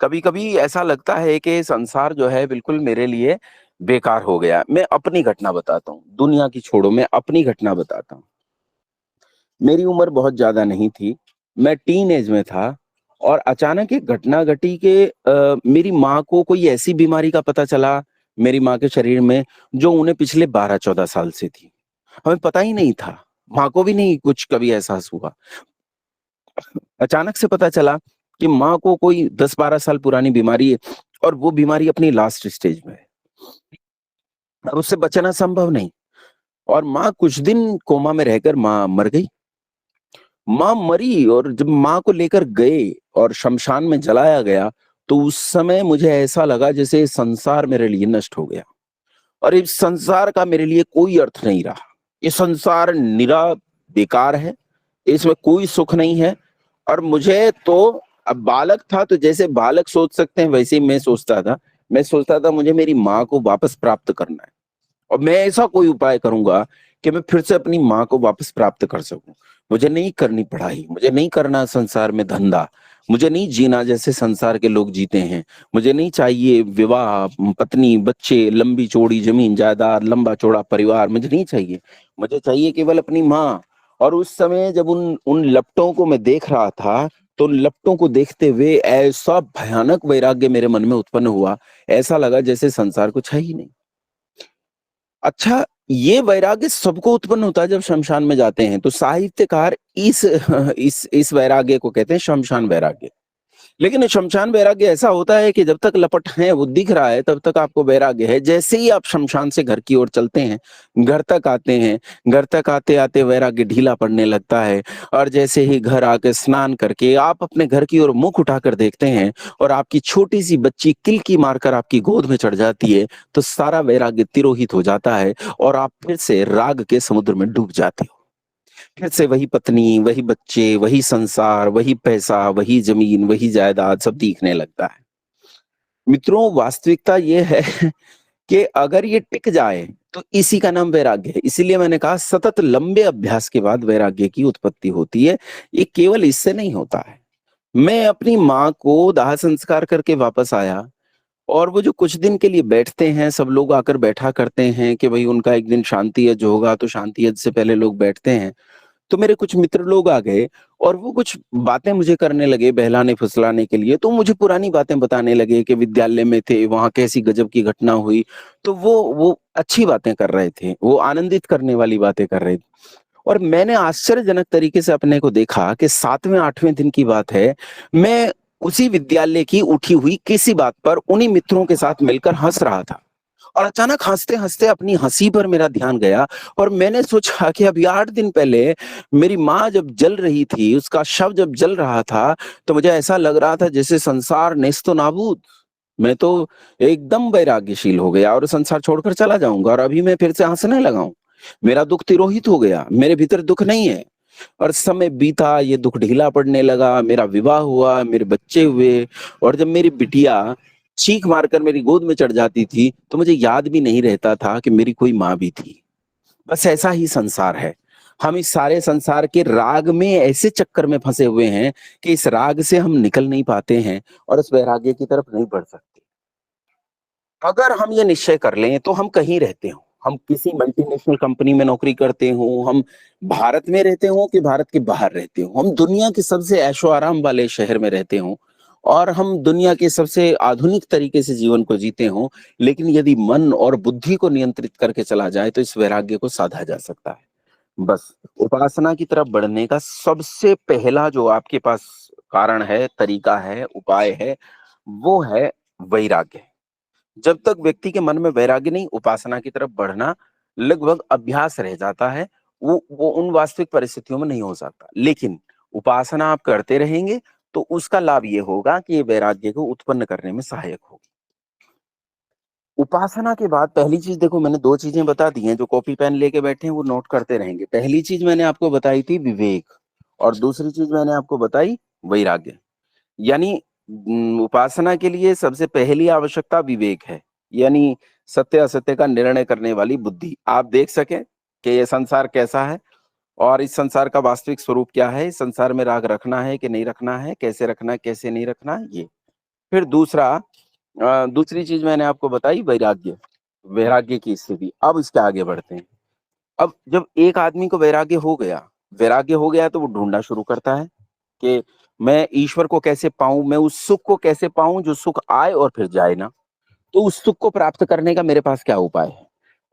कभी कभी ऐसा लगता है कि संसार जो है बिल्कुल मेरे लिए बेकार हो गया। मैं अपनी घटना बताता हूँ, दुनिया की छोड़ो, मैं अपनी घटना बताता हूँ। मेरी उम्र बहुत ज्यादा नहीं थी, मैं टीन एज में था, और अचानक एक घटना घटी कि मेरी माँ को कोई ऐसी बीमारी का पता चला मेरी माँ के शरीर में, जो उन्हें पिछले 12-14 साल से थी। हमें पता ही नहीं था, माँ को भी नहीं कुछ कभी एहसास हुआ। अचानक से पता चला कि माँ को कोई 10-12 साल पुरानी बीमारी है, और वो बीमारी अपनी लास्ट स्टेज में है। अब उससे बचना संभव नहीं, और माँ कुछ दिन कोमा में रहकर माँ मर गई। माँ मरी, और जब माँ को लेकर गए और शमशान में जलाया गया, तो उस समय मुझे ऐसा लगा जैसे संसार मेरे लिए नष्ट हो गया, और इस संसार का मेरे लिए कोई अर्थ नहीं रहा। ये संसार निरा बेकार है, इसमें कोई सुख नहीं है। और मुझे तो, अब बालक था तो जैसे बालक सोच सकते हैं वैसे ही मैं सोचता था। मैं सोचता था मुझे मेरी माँ को वापस प्राप्त करना है, और मैं ऐसा कोई उपाय करूंगा कि मैं फिर से अपनी माँ को वापस प्राप्त कर सकूं। मुझे नहीं करनी पढ़ाई, मुझे नहीं करना संसार में धंधा, मुझे नहीं जीना जैसे संसार के लोग जीते हैं। मुझे नहीं चाहिए विवाह, पत्नी, बच्चे, लंबी चौड़ी जमीन जायदाद, लंबा चौड़ा परिवार, मुझे नहीं चाहिए। मुझे चाहिए केवल अपनी माँ। और उस समय जब उन उन लपटों को मैं देख रहा था, तो उन लपटों को देखते हुए ऐसा भयानक वैराग्य मेरे मन में उत्पन्न हुआ, ऐसा लगा जैसे संसार कुछ है ही नहीं। अच्छा, ये वैराग्य सबको उत्पन्न होता है जब शमशान में जाते हैं, तो साहित्यकार इस वैराग्य को कहते हैं शमशान वैराग्य। लेकिन शमशान वैराग्य ऐसा होता है कि जब तक लपट है वो दिख रहा है, तब तक आपको वैराग्य है। जैसे ही आप शमशान से घर की ओर चलते हैं, घर तक आते हैं, घर तक आते आते वैराग्य ढीला पड़ने लगता है। और जैसे ही घर आके स्नान करके आप अपने घर की ओर मुख उठाकर देखते हैं, और आपकी छोटी सी बच्ची किलकी मारकर आपकी गोद में चढ़ जाती है, तो सारा वैराग्य तिरोहित हो जाता है, और आप फिर से राग के समुद्र में डूब जाते हो। फिर से वही पत्नी, वही बच्चे, वही संसार, वही पैसा, वही जमीन, वही जायदाद, सब दिखने लगता है। मित्रों, वास्तविकता ये है कि अगर ये टिक जाए तो इसी का नाम वैराग्य है। इसीलिए मैंने कहा सतत लंबे अभ्यास के बाद वैराग्य की उत्पत्ति होती है। ये केवल इससे नहीं होता है। मैं अपनी माँ को दाह संस्कार करके वापस आया, और वो जो कुछ दिन के लिए बैठते हैं, सब लोग आकर बैठा करते हैं कि भाई उनका एक दिन शांति यज्ञ होगा, तो शांति यज्ञ से पहले लोग बैठते हैं। तो मेरे कुछ मित्र लोग आ गए और वो कुछ बातें मुझे करने लगे बहलाने फुसलाने के लिए। तो मुझे पुरानी बातें बताने लगे कि विद्यालय में थे, वहाँ कैसी गजब की घटना हुई। तो वो अच्छी बातें कर रहे थे, वो आनंदित करने वाली बातें कर रहे थे। और मैंने आश्चर्यजनक तरीके से अपने को देखा कि 7वें 8वें दिन की बात है, मैं उसी विद्यालय की उठी हुई किसी बात पर उन्हीं मित्रों के साथ मिलकर हँस रहा था। और अचानक हँसते-हँसते अपनी हँसी पर मेरा ध्यान गया और मैंने सोचा कि अभी 8 दिन पहले मेरी माँ जब जल रही थी, उसका शव जब जल रहा था, तो मुझे ऐसा लग रहा था जैसे संसार नेस्तनाबूद। मैं तो एकदम वैराग्यशील हो गया और संसार छोड़कर चला जाऊँगा और अभी मैं फिर से हँसने लगा हूँ। मेरा दुःख तिरोहित हो गया, मेरे भीतर दुःख नहीं है। और समय बीता, ये दुःख ढीला पड़ने लगा, मेरा विवाह हुआ, मेरे बच्चे हुए और जब मेरी बिटिया चीख मारकर मेरी गोद में चढ़ जाती थी, तो मुझे याद भी नहीं रहता था कि मेरी कोई माँ भी थी। बस ऐसा ही संसार है। हम इस सारे संसार के राग में ऐसे चक्कर में फँसे हुए हैं कि इस राग से हम निकल नहीं पाते हैं और उस वैराग्य की तरफ नहीं बढ़ सकते। अगर हम ये निश्चय कर लें तो हम कहीं रहते हों, हम किसी मल्टीनेशनल कंपनी में नौकरी करते हों, हम भारत में रहते हों कि भारत के बाहर रहते हों, हम दुनिया के सबसे ऐशो-आराम वाले शहर में रहते हों और हम दुनिया के सबसे आधुनिक तरीके से जीवन को जीते हों, लेकिन यदि मन और बुद्धि को नियंत्रित करके चला जाए तो इस वैराग्य को साधा जा सकता है। बस उपासना की तरफ बढ़ने का सबसे पहला जो आपके पास कारण है, तरीका है, उपाय है, वो है वैराग्य। जब तक व्यक्ति के मन में वैराग्य नहीं, उपासना की तरफ बढ़ना लगभग अभ्यास रह जाता है। वो उन वास्तविक परिस्थितियों में नहीं हो सकता। लेकिन उपासना आप करते रहेंगे, तो उसका लाभ ये होगा कि ये वैराग्य को उत्पन्न करने में सहायक होगी। उपासना के बाद पहली चीज़ देखो मैंने 2 चीज़ें बता दी हैं, जो कॉपी पेन लेके बैठे हैं वो नोट करते रहेंगे। पहली चीज़ मैंने आपको बताई थी विवेक और दूसरी चीज़ मैंने आपको बताई वैराग्य। यानी उपासना के लिए सबसे पहली आवश्यकता विवेक है, यानी सत्य-असत्य का निर्णय करने वाली बुद्धि। आप देख सकें कि ये संसार कैसा है और इस संसार का वास्तविक स्वरूप क्या है, इस संसार में राग रखना है कि नहीं रखना है, कैसे रखना है, कैसे नहीं रखना है, ये। फिर दूसरी चीज़ मैंने आपको बताई वैराग्य, वैराग्य की स्थिति। अब इसके आगे बढ़ते हैं। अब जब एक आदमी को वैराग्य हो गया तो वो ढूँढना शुरू करता है कि मैं ईश्वर को कैसे पाऊँ, मैं उस सुख को कैसे पाऊँ जो सुख आए और फिर जाए ना। तो उस सुख को प्राप्त करने का मेरे पास क्या उपाय है?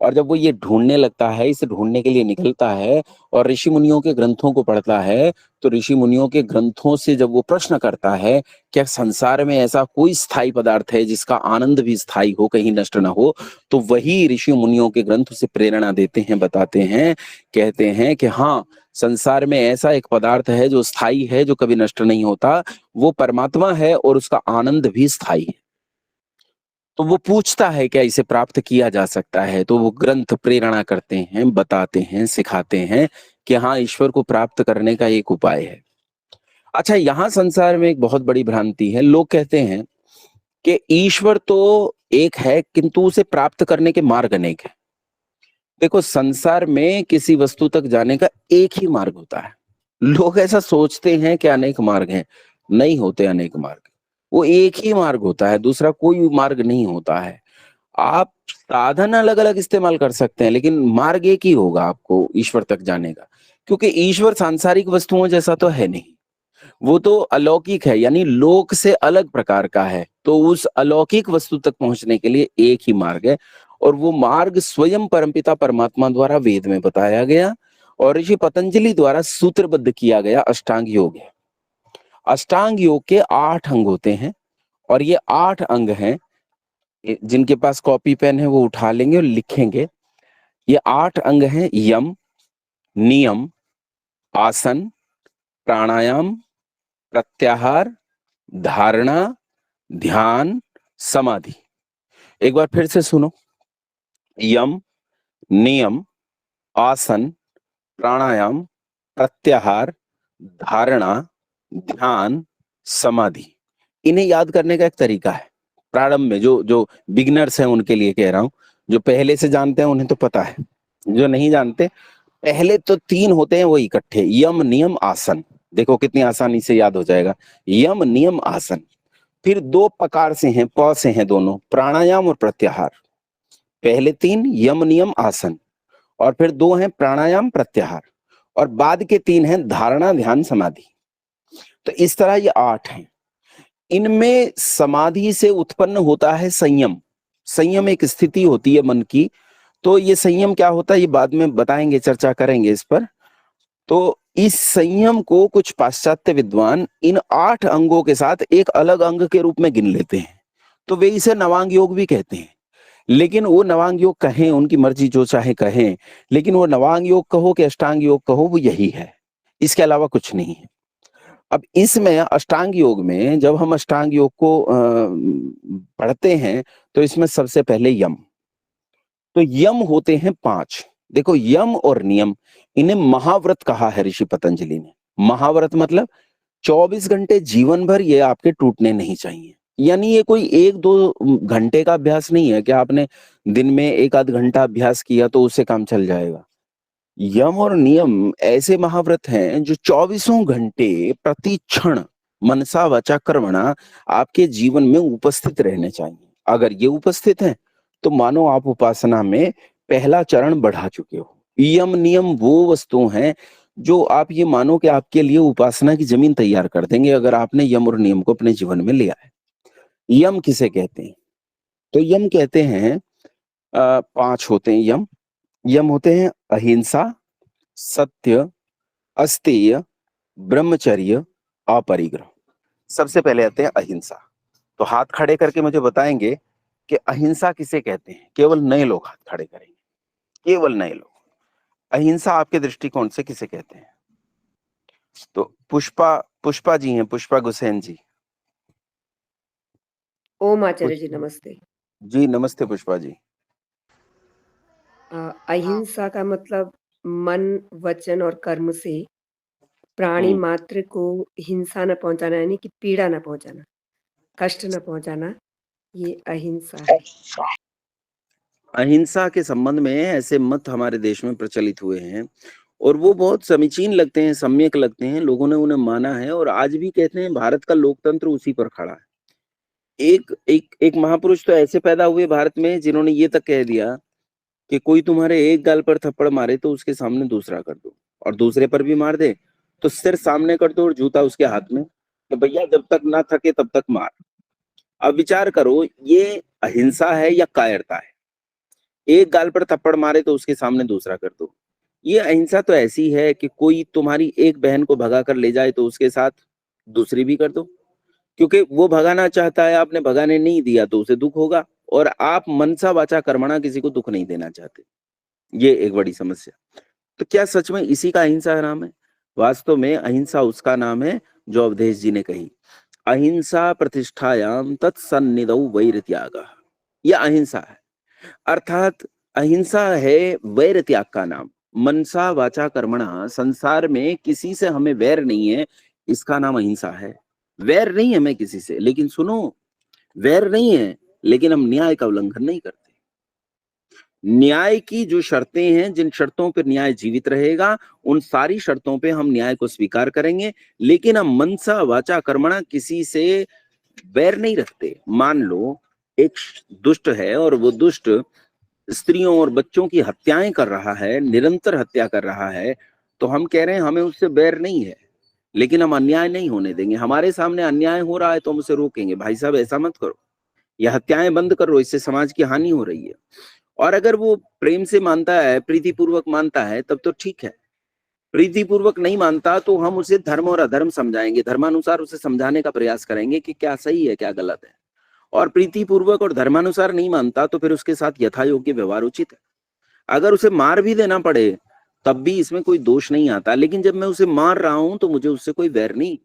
और जब वो ये ढूँढने लगता है, इसे ढूँढने के लिए निकलता है और ऋषि मुनियों के ग्रंथों को पढ़ता है, तो ऋषि मुनियों के ग्रंथों से जब वो प्रश्न करता है, क्या संसार में ऐसा कोई स्थायी पदार्थ है जिसका आनंद भी स्थायी हो, कहीं नष्ट ना हो? तो वही ऋषि मुनियों के ग्रंथ उसे प्रेरणा देते हैं, बताते हैं, कहते हैं कि हाँ, संसार में ऐसा एक पदार्थ है जो स्थायी है, जो कभी नष्ट नहीं होता, वो परमात्मा है और उसका आनंद भी स्थायी है। तो वो पूछता है क्या इसे प्राप्त किया जा सकता है? तो वो ग्रंथ प्रेरणा करते हैं, बताते हैं, सिखाते हैं कि हाँ, ईश्वर को प्राप्त करने का एक उपाय है। अच्छा, यहाँ संसार में एक बहुत बड़ी भ्रांति है। लोग कहते हैं कि ईश्वर तो एक है, किंतु उसे प्राप्त करने के मार्ग अनेक हैं। देखो, संसार में किसी वस्तु तक जाने का एक ही मार्ग होता है। लोग ऐसा सोचते हैं कि अनेक मार्ग हैं, नहीं होते अनेक मार्ग। वो एक ही मार्ग होता है, दूसरा कोई मार्ग नहीं होता है। आप साधन अलग-अलग इस्तेमाल कर सकते हैं, लेकिन मार्ग एक ही होगा आपको ईश्वर तक जाने का। क्योंकि ईश्वर सांसारिक वस्तुओं जैसा तो है नहीं। वो तो अलौकिक है, यानी लोक से अलग प्रकार का है। तो उस अलौकिक वस्तु तक पहुँचने के लिए एक ही मार्ग है और वो मार्ग स्वयं परमपिता परमात्मा द्वारा वेद में बताया गया और ऋषि पतंजलि द्वारा सूत्रबद्ध किया गया अष्टांग योग है। अष्टांग योग के 8 अंग होते हैं और ये 8 अंग हैं। जिनके पास कॉपी पेन है वो उठा लेंगे और लिखेंगे। ये 8 अंग हैं यम, नियम, आसन, प्राणायाम, प्रत्याहार, धारणा, ध्यान, समाधि। एक बार फिर से सुनो। यम, नियम, आसन, प्राणायाम, प्रत्याहार, धारणा, ध्यान, समाधि। इन्हें याद करने का एक तरीका है। प्रारंभ में जो जो बिगिनर्स हैं उनके लिए कह रहा हूँ। जो पहले से जानते हैं उन्हें तो पता है। जो नहीं जानते, पहले तो 3 होते हैं वो इकट्ठे, यम, नियम, आसन। देखो कितनी आसानी से याद हो जाएगा। यम, नियम, आसन। फिर 2 प्रकार से हैं, प से हैं दोनों, प्राणायाम और प्रत्याहार। पहले 3 यम नियम आसन, और फिर 2 हैं प्राणायाम प्रत्याहार, और बाद के 3 हैं धारणा ध्यान समाधि। तो इस तरह ये 8 हैं। इनमें समाधि से उत्पन्न होता है संयम। संयम एक स्थिति होती है मन की। तो ये संयम क्या होता है ये बाद में बताएंगे, चर्चा करेंगे इस पर। तो इस संयम को कुछ पाश्चात्य विद्वान इन 8 अंगों के साथ एक अलग अंग के रूप में गिन लेते हैं, तो वे इसे नवांग योग भी कहते हैं। लेकिन वो नवांग योग कहें, उनकी मर्जी, जो चाहे कहें, लेकिन वो नवांग योग कहो कि अष्टांग योग कहो, वो यही है, इसके अलावा कुछ नहीं है। अब इसमें अष्टांग योग में जब हम अष्टांग योग को पढ़ते हैं तो इसमें सबसे पहले यम। तो यम होते हैं 5। देखो, यम और नियम, इन्हें महाव्रत कहा है ऋषि पतंजलि ने। महाव्रत मतलब 24 घंटे जीवन भर ये आपके टूटने नहीं चाहिए। यानी ये कोई 1-2 घंटे का अभ्यास नहीं है कि आपने दिन में 1 आध घंटा अभ्यास किया तो उससे काम चल जाएगा। यम और नियम ऐसे महाव्रत हैं जो 24 घंटे प्रति क्षण मनसा वाचा कर्मणा आपके जीवन में उपस्थित रहने चाहिए। अगर ये उपस्थित है तो मानो आप उपासना में पहला चरण बढ़ा चुके हो। यम नियम वो वस्तु हैं जो आप ये मानो कि आपके लिए उपासना की जमीन तैयार कर देंगे, अगर आपने यम और नियम को अपने जीवन में लिया है। यम किसे कहते हैं? तो यम कहते हैं 5 होते हैं यम। यम होते हैं अहिंसा, सत्य, अस्तेय, ब्रह्मचर्य, अपरिग्रह। सबसे पहले आते हैं अहिंसा। तो हाथ खड़े करके मुझे बताएंगे कि अहिंसा किसे कहते हैं? केवल नए लोग हाथ खड़े करेंगे, केवल नए लोग। अहिंसा आपके दृष्टिकोण से किसे कहते हैं? तो पुष्पा जी हैं, पुष्पा गुसैन जी। ओम आचार्य जी नमस्ते जी। नमस्ते पुष्पा जी। अहिंसा का मतलब मन, वचन और कर्म से प्राणी मात्र को हिंसा न पहुंचाना, यानी कि पीड़ा न पहुंचाना, कष्ट न पहुंचाना, ये अहिंसा है। अहिंसा के संबंध में ऐसे मत हमारे देश में प्रचलित हुए हैं और वो बहुत समीचीन लगते हैं, सम्यक लगते हैं, लोगों ने उन्हें माना है और आज भी कहते हैं भारत का लोकतंत्र उसी पर खड़ा है। एक महापुरुष तो ऐसे पैदा हुए भारत में जिन्होंने ये तक कह दिया कि कोई तुम्हारे एक गाल पर थप्पड़ मारे तो उसके सामने दूसरा कर दो, और दूसरे पर भी मार दे तो सिर सामने कर दो और जूता उसके हाथ में, तो भैया जब तक ना थके तब तक मार। अब विचार करो, ये अहिंसा है या कायरता है? एक गाल पर थप्पड़ मारे तो उसके सामने दूसरा कर दो। ये अहिंसा तो ऐसी है कि कोई तुम्हारी एक बहन को भगा कर ले जाए तो उसके साथ दूसरी भी कर दो, क्योंकि वो भगाना चाहता है, आपने भगाने नहीं दिया तो उसे दुख होगा, और आप मनसा वाचा कर्मणा किसी को दुख नहीं देना चाहते। ये एक बड़ी समस्या। तो क्या सच में इसी का अहिंसा नाम है? वास्तव में अहिंसा उसका नाम है जो अवधेश जी ने कही, अहिंसा प्रतिष्ठायाम तत्सन्निधौ वैरत्यागः। यह अहिंसा है, अर्थात अहिंसा है वैर त्याग का नाम। मनसा वाचा कर्मणा, संसार में किसी से हमें वैर नहीं है, इसका नाम अहिंसा है। वैर नहीं है हमें किसी से, लेकिन सुनो, वैर नहीं है लेकिन हम न्याय का उल्लंघन नहीं करते। न्याय की जो शर्तें हैं, जिन शर्तों पर न्याय जीवित रहेगा, उन सारी शर्तों पे हम न्याय को स्वीकार करेंगे, लेकिन हम मनसा वाचा कर्मणा किसी से वैर नहीं रखते। मान लो एक दुष्ट है और वो दुष्ट स्त्रियों और बच्चों की हत्याएं कर रहा है, निरंतर हत्या कर रहा है, तो हम कह रहे हैं हमें उससे बैर नहीं है, लेकिन हम अन्याय नहीं होने देंगे। हमारे सामने अन्याय हो रहा है तो हम उसे रोकेंगे, भाई साहब ऐसा मत करो, यह हत्याएं बंद करो, इससे समाज की हानि हो रही है। और अगर वो प्रेम से मानता है, प्रीतिपूर्वक मानता है, तब तो ठीक है। प्रीतिपूर्वक नहीं मानता तो हम उसे धर्म और अधर्म समझाएंगे, धर्मानुसार उसे समझाने का प्रयास करेंगे कि क्या सही है क्या गलत है। और प्रीतिपूर्वक और धर्मानुसार नहीं मानता तो फिर उसके साथ यथा योग्य व्यवहार उचित है। अगर उसे मार भी देना पड़े तब भी इसमें कोई दोष नहीं आता, लेकिन जब मैं उसे मार रहा हूं तो मुझे उससे कोई वैर नहीं।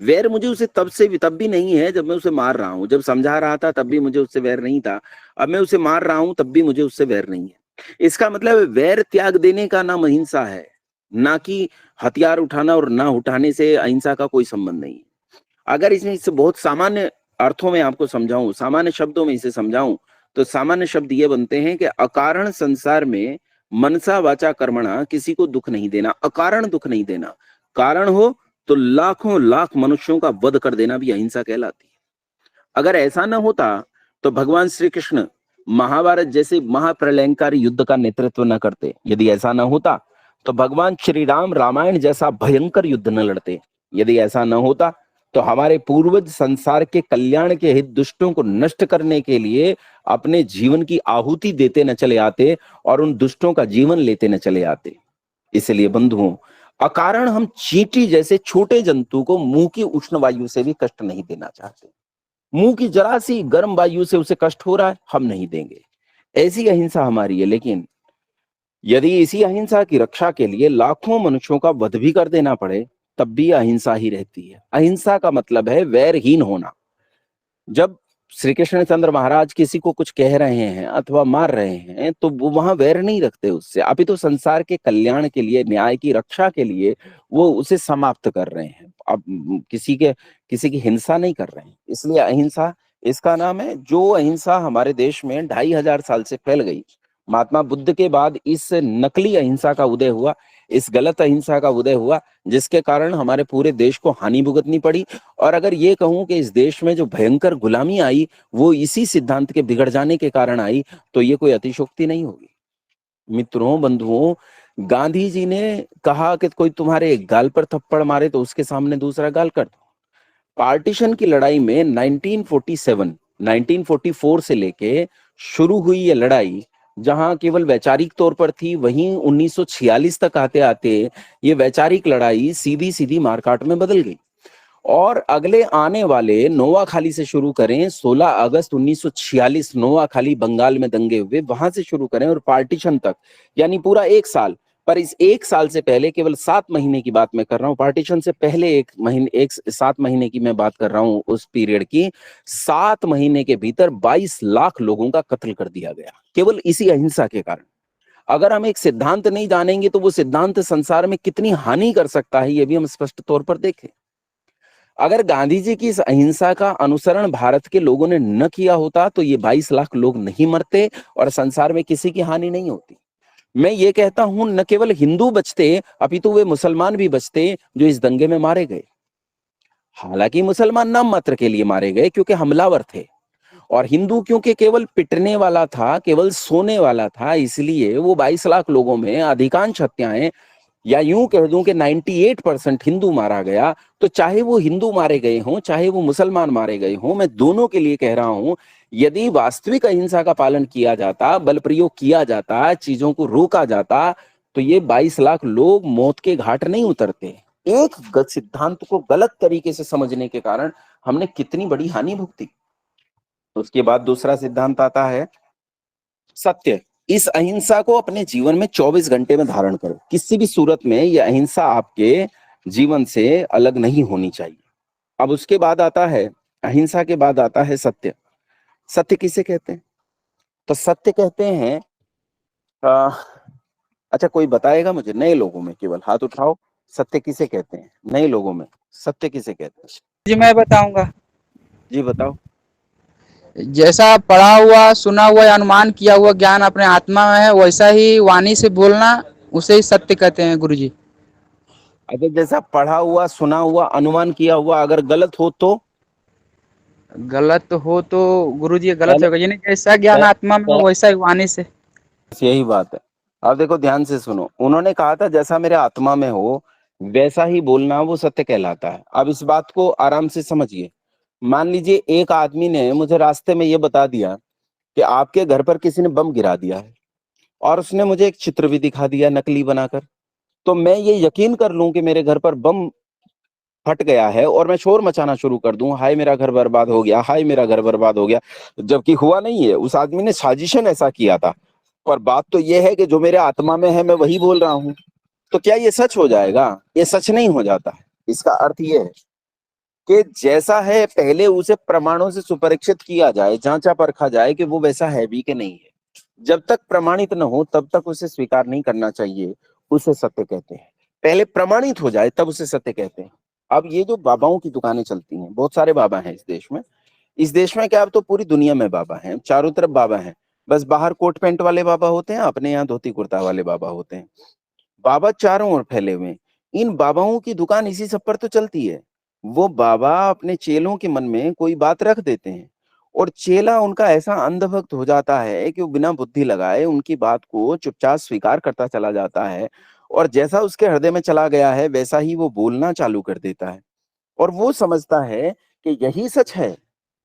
वैर मुझे उसे तब भी नहीं है जब मैं उसे मार रहा हूं। जब समझा रहा था तब भी मुझे उससे वैर नहीं था, अब मैं उसे मार रहा हूं तब भी मुझे उससे वैर नहीं है। इसका मतलब वैर त्याग देने का नाम अहिंसा है, ना कि हथियार उठाना और ना उठाने से अहिंसा का कोई संबंध नहीं। अगर इसमें इसे बहुत सामान्य अर्थों में आपको समझाऊं, सामान्य शब्दों में इसे समझाऊं, तो सामान्य शब्द ये बनते हैं कि अकारण संसार में मनसा वाचा कर्मणा किसी को दुख नहीं देना, अकारण दुख नहीं देना। कारण हो तो लाखों लाख मनुष्यों का वध कर देना भी अहिंसा कहलाती है। अगर ऐसा न होता तो भगवान श्री कृष्ण महाभारत जैसे महाप्रलयंकारी युद्ध का नेतृत्व न करते। यदि ऐसा न होता तो भगवान श्री राम रामायण जैसा भयंकर युद्ध न लड़ते। यदि ऐसा न होता तो हमारे पूर्वज संसार के कल्याण के हित दुष्टों को नष्ट करने के लिए अपने जीवन की आहुति देते न चले आते और उन दुष्टों का जीवन लेते न चले आते। इसलिए बंधुओं, अकारण हम चींटी जैसे छोटे जंतु को मुंह की उष्ण वायु से भी कष्ट नहीं देना चाहते। मुंह की जरा सी गर्म वायु से उसे कष्ट हो रहा है, हम नहीं देंगे। ऐसी अहिंसा हमारी है। लेकिन यदि इसी अहिंसा की रक्षा के लिए लाखों मनुष्यों का वध भी कर देना पड़े, तब भी अहिंसा ही रहती है। अहिंसा का मतलब है वैरहीन होना। जब श्री कृष्ण चंद्र महाराज किसी को कुछ कह रहे हैं अथवा मार रहे हैं तो वो वहां वैर नहीं रखते उससे, अपितु तो संसार के कल्याण के लिए, न्याय की रक्षा के लिए वो उसे समाप्त कर रहे हैं। अब किसी की हिंसा नहीं कर रहे हैं। इसलिए अहिंसा इसका नाम है। जो अहिंसा हमारे देश में 2500 साल से फैल गई, महात्मा बुद्ध के बाद इस नकली अहिंसा का उदय हुआ, इस गलत अहिंसा का उदय हुआ, जिसके कारण हमारे पूरे देश को हानि भुगतनी पड़ी। और अगर ये कहूं कि इस देश में जो भयंकर गुलामी आई वो इसी सिद्धांत के बिगड़ जाने के कारण आई, तो ये कोई अतिशोक्ति नहीं होगी। मित्रों, बंधुओं, गांधी जी ने कहा कि कोई तुम्हारे एक गाल पर थप्पड़ मारे तो उसके सामने दूसरा गाल कर दो। पार्टीशन की लड़ाई में 1947 1944 से लेके शुरू हुई ये लड़ाई जहां केवल वैचारिक तौर पर थी, वहीं 1946 तक आते आते ये वैचारिक लड़ाई सीधी सीधी मारकाट में बदल गई। और अगले आने वाले नोआखाली से शुरू करें, 16 अगस्त 1946 नोआखाली बंगाल में दंगे हुए, वहां से शुरू करें और पार्टीशन तक, यानी पूरा एक साल। पर इस एक साल से पहले केवल 7 महीने की बात मैं कर रहा हूं, पार्टीशन से पहले 7 महीने की मैं बात कर रहा हूं, उस पीरियड की 7 महीने के भीतर 22 लाख लोगों का कत्ल कर दिया गया, केवल इसी अहिंसा के कारण। अगर हम एक सिद्धांत नहीं जानेंगे तो वो सिद्धांत संसार में कितनी हानि कर सकता है, ये भी हम स्पष्ट तौर पर देखें। अगर गांधी जी की इस अहिंसा का अनुसरण भारत के लोगों ने न किया होता तो ये 22 लाख लोग नहीं मरते और संसार में किसी की हानि नहीं होती। मैं ये कहता हूं, न केवल हिंदू बचते अपितु वे मुसलमान भी बचते जो इस दंगे में मारे गए। हालांकि मुसलमान नाम मात्र के लिए मारे गए क्योंकि हमलावर थे, और हिंदू क्योंकि केवल पिटने वाला था, केवल सोने वाला था, इसलिए वो 22 लाख लोगों में अधिकांश हत्याएं, या यूं कह दूं कि 98% हिंदू मारा गया। तो चाहे वो हिंदू मारे गए हों, चाहे वो मुसलमान मारे गए हों, मैं दोनों के लिए कह रहा हूं, यदि वास्तविक अहिंसा का पालन किया जाता, बल प्रयोग किया जाता, चीजों को रोका जाता, तो ये 22 लाख लोग मौत के घाट नहीं उतरते। एक सिद्धांत को गलत तरीके से समझने के कारण हमने कितनी बड़ी हानि भुगती। उसके बाद दूसरा सिद्धांत आता है सत्य। इस अहिंसा को अपने जीवन में 24 घंटे में धारण करो। किसी भी सूरत में यह अहिंसा आपके जीवन से अलग नहीं होनी चाहिए। अब उसके बाद आता है, अहिंसा के बाद आता है सत्य। सत्य किसे कहते हैं? तो सत्य कहते हैं, अच्छा कोई बताएगा मुझे? नए लोगों में केवल हाथ उठाओ, सत्य किसे कहते हैं? नए लोगों में सत्य किसे कहते हैं? जी मैं बताऊंगा। जी बताओ। जैसा पढ़ा हुआ, सुना हुआ या अनुमान किया हुआ ज्ञान अपने आत्मा में है, वैसा ही वाणी से बोलना, उसे ही सत्य कहते हैं गुरुजी। अगर जैसा पढ़ा हुआ, सुना हुआ, अनुमान किया हुआ अगर गलत हो तो? गलत हो तो गुरुजी गलत होगा, यानी जैसा ज्ञान आत्मा में हो वैसा ही वाणी से। यही बात है। अब देखो ध्यान से सुनो, उन्होंने कहा था जैसा मेरे आत्मा में हो वैसा ही बोलना, वो सत्य कहलाता है। अब इस बात को आराम से समझिए। मान लीजिए एक आदमी ने मुझे रास्ते में ये बता दिया कि आपके घर पर किसी ने बम गिरा दिया है, और उसने मुझे एक चित्र भी दिखा दिया नकली बनाकर, तो मैं ये यकीन कर लूं कि मेरे घर पर बम फट गया है और मैं शोर मचाना शुरू कर दूं, हाय मेरा घर बर्बाद हो गया, हाय मेरा घर बर्बाद हो गया, जबकि हुआ नहीं है। उस आदमी ने साजिशन ऐसा किया था। पर बात तो यह है कि जो मेरे आत्मा में है मैं वही बोल रहा हूं। तो क्या ये सच हो जाएगा? ये सच नहीं हो जाता है। इसका अर्थ ये है कि जैसा है पहले उसे प्रमाणों से सुपरीक्षित किया जाए, जांचा परखा जाए कि वो वैसा है भी कि नहीं है। जब तक प्रमाणित न हो तब तक उसे स्वीकार नहीं करना चाहिए, उसे सत्य कहते हैं। पहले प्रमाणित हो जाए तब उसे सत्य कहते हैं। अब ये जो बाबाओं की दुकानें चलती हैं, बहुत सारे बाबा हैं इस देश में। इस देश में क्या, अब तो पूरी दुनिया में बाबा हैं, चारों तरफ बाबा हैं। बस बाहर कोट पैंट वाले बाबा होते हैं, अपने यहाँ धोती कुर्ता वाले बाबा होते हैं। बाबा चारों ओर फैले हुए हैं। इन बाबाओं की दुकान इसी सब पर तो चलती है। वो बाबा अपने चेलों के मन में कोई बात रख देते हैं और चेला उनका ऐसा अंधभक्त हो जाता है कि वो बिना बुद्धि लगाए उनकी बात को चुपचाप स्वीकार करता चला जाता है, और जैसा उसके हृदय में चला गया है वैसा ही वो बोलना चालू कर देता है। और वो समझता है कि यही सच है,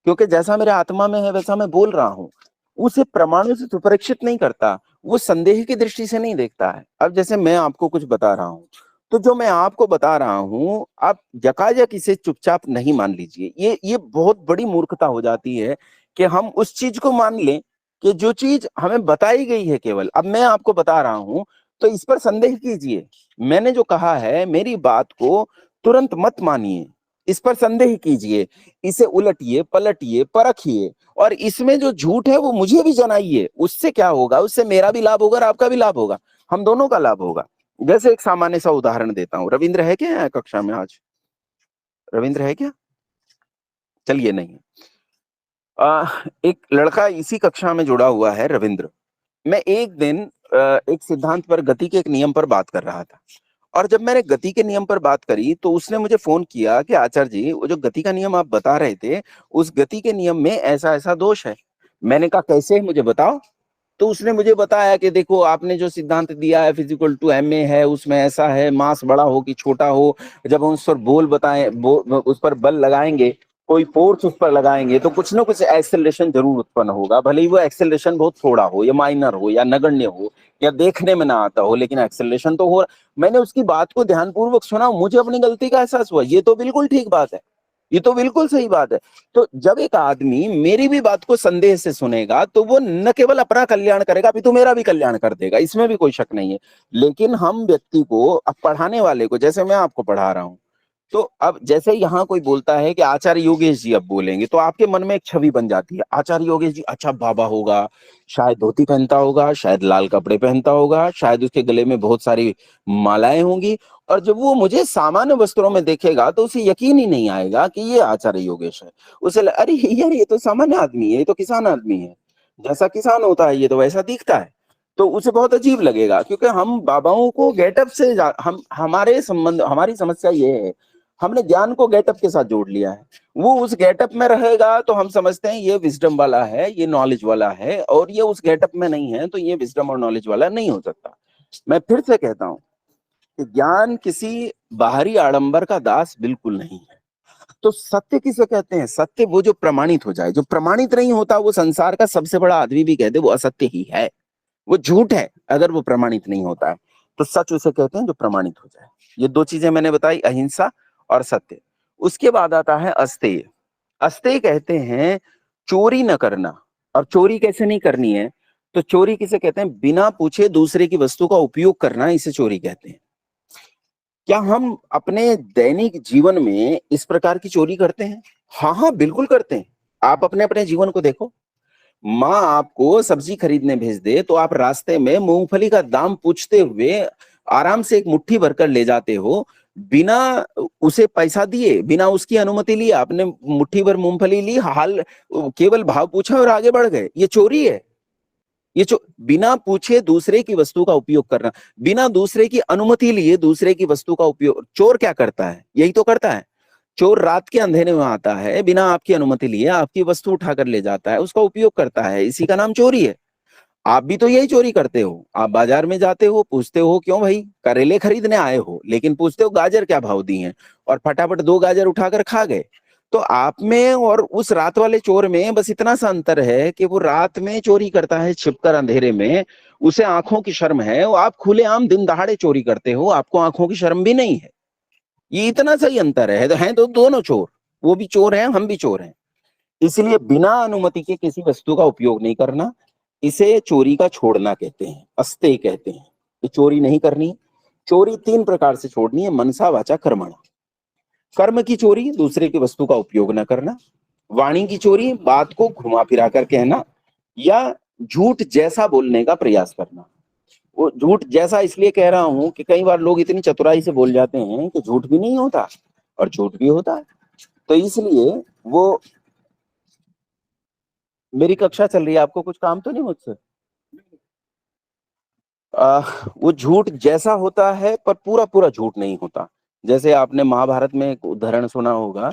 क्योंकि जैसा मेरे आत्मा में है वैसा मैं बोल रहा हूँ। उसे प्रमाणों से सुपरीक्षित नहीं करता, वो संदेह की दृष्टि से नहीं देखता है। अब जैसे मैं आपको कुछ बता रहा हूँ, तो जो मैं आपको बता रहा हूँ आप यकायक इसे चुपचाप नहीं मान लीजिए। ये बहुत बड़ी मूर्खता हो जाती है कि हम उस चीज को मान लें कि जो चीज हमें बताई गई है केवल। अब मैं आपको बता रहा हूँ तो इस पर संदेह कीजिए। मैंने जो कहा है मेरी बात को तुरंत मत मानिए, इस पर संदेह कीजिए, इसे उलटिए पलटिए परखिए, और इसमें जो झूठ है वो मुझे भी जनाइए। उससे क्या होगा, उससे मेरा भी लाभ होगा और आपका भी लाभ होगा, हम दोनों का लाभ होगा। जैसे एक सामान्य सा उदाहरण देता हूँ। रविंद्र है क्या यहाँ कक्षा में आज? रविंद्र है क्या? चलिए नहीं। एक लड़का इसी कक्षा में जुड़ा हुआ है, रविंद्र। मैं एक दिन एक सिद्धांत पर, गति के एक नियम पर बात कर रहा था, और जब मैंने गति के नियम पर बात करी तो उसने मुझे फोन किया कि आचार्य जी वो जो गति का नियम आप बता रहे थे, उस गति के नियम में ऐसा ऐसा दोष है। मैंने कहा कैसे, मुझे बताओ। तो उसने मुझे बताया कि देखो आपने जो सिद्धांत दिया है फिजिकल टू एम ए है, उसमें ऐसा है मास बड़ा हो कि छोटा हो, जब हम उस पर बोल बताएं, उस पर बल लगाएंगे, कोई फोर्स उस पर लगाएंगे तो कुछ ना कुछ एक्सेलरेशन जरूर उत्पन्न होगा, भले ही वो एक्सेलरेशन बहुत थोड़ा हो या माइनर हो या नगण्य हो या देखने में ना आता हो, लेकिन एक्सेलरेशन तो हो। मैंने उसकी बात को ध्यानपूर्वक सुना, मुझे अपनी गलती का एहसास हुआ। ये तो बिल्कुल ठीक बात है, ये तो बिल्कुल सही बात है। तो जब एक आदमी मेरी भी बात को संदेह से सुनेगा तो वो न केवल अपना कल्याण करेगा, अभी तो मेरा भी कल्याण कर देगा, इसमें भी कोई शक नहीं है। लेकिन हम व्यक्ति को, अब पढ़ाने वाले को, जैसे मैं आपको पढ़ा रहा हूं, तो अब जैसे यहाँ कोई बोलता है कि आचार्य योगेश जी अब बोलेंगे, तो आपके मन में एक छवि बन जाती है, आचार्य योगेश जी अच्छा बाबा होगा, शायद धोती पहनता होगा, शायद लाल कपड़े पहनता होगा, शायद उसके गले में बहुत सारी मालाएं होंगी। और जब वो मुझे सामान्य वस्त्रों में देखेगा तो उसे यकीन ही नहीं आएगा कि ये आचार्य योगेश है। उसे अरे यार ये तो सामान्य आदमी है, ये तो किसान आदमी है, जैसा किसान होता है ये तो वैसा दिखता है। तो उसे बहुत अजीब लगेगा, क्योंकि हम बाबाओं को गेटअप से हम हमारे संबंध, हमारी समस्या ये है, हमने ज्ञान को गेटअप के साथ जोड़ लिया है। वो उस गेटअप में रहेगा तो हम समझते हैं ये विजडम वाला है, ये नॉलेज वाला है, और ये उस गेटअप में नहीं है तो ये विजडम और नॉलेज वाला नहीं हो सकता। मैं फिर से कहता हूं कि ज्ञान किसी बाहरी आडंबर का दास बिल्कुल नहीं है। तो सत्य किसे कहते हैं? सत्य वो जो प्रमाणित हो जाए। जो प्रमाणित नहीं होता वो संसार का सबसे बड़ा आदमी भी कह दे वो असत्य ही है, वो झूठ है अगर वो प्रमाणित नहीं होता है। तो सच उसे कहते हैं जो प्रमाणित हो जाए। ये दो चीजें मैंने बताई, अहिंसा और सत्य। उसके बाद आता है अस्तेय। अस्तेय कहते हैं चोरी न करना। और चोरी कैसे नहीं करनी है? तो चोरी किसे कहते हैं? बिना पूछे दूसरे की वस्तु का उपयोग करना, इसे चोरी कहते हैं। क्या हम अपने दैनिक जीवन में इस प्रकार की चोरी करते हैं? हाँ हाँ बिल्कुल करते हैं। आप अपने अपने जीवन को देखो। माँ आपको सब्जी खरीदने भेज दे तो आप रास्ते में मूंगफली का दाम पूछते हुए आराम से एक मुट्ठी भरकर ले जाते हो, बिना उसे पैसा दिए, बिना उसकी अनुमति लिए आपने मुट्ठी भर मूंगफली ली, हाल केवल भाव पूछा और आगे बढ़ गए। ये चोरी है। ये बिना पूछे दूसरे की वस्तु का उपयोग करना, बिना दूसरे की अनुमति लिए दूसरे की वस्तु का उपयोग। चोर क्या करता है? यही तो करता है। चोर रात के अंधेरे में आता है, बिना आपकी अनुमति लिए आपकी वस्तु उठाकर ले जाता है, उसका उपयोग करता है, इसी का नाम चोरी है। आप भी तो यही चोरी करते हो। आप बाजार में जाते हो, पूछते हो क्यों भाई करेले खरीदने आए हो, लेकिन पूछते हो गाजर क्या भाव दी हैं, और फटाफट 2 गाजर उठाकर खा गए। तो आप में और उस रात वाले चोर में बस इतना सा अंतर है कि वो रात में चोरी करता है छिपकर अंधेरे में, उसे आंखों की शर्म है। वो आप खुलेआम दिन दहाड़े चोरी करते हो, आपको आंखों की शर्म भी नहीं है। ये इतना सा ही अंतर है। तो हैं तो दोनों चोर, वो भी चोर हैं, हम भी चोर हैं। इसलिए बिना अनुमति के किसी वस्तु का उपयोग नहीं करना, इसे चोरी का छोड़ना कहते हैं, अस्तेय कहते हैं। ये चोरी नहीं करनी। चोरी 3 प्रकार से छोड़नी है, मनसा वाचा कर्मणा। कर्म की चोरी, दूसरे की वस्तु का उपयोग न करना। वाणी की चोरी, बात को घुमा फिरा कर कहना या झूठ जैसा बोलने का प्रयास करना। वो झूठ जैसा इसलिए कह रहा हूं कि कई बार लोग इतनी चतुराई से बोल जाते हैं कि झूठ भी नहीं होता और झूठ भी होता है। तो इसलिए वो, मेरी कक्षा चल रही है, आपको कुछ काम तो नहीं मुझसे? वो झूठ जैसा होता है पर पूरा पूरा झूठ नहीं होता। जैसे आपने महाभारत में एक उदाहरण सुना होगा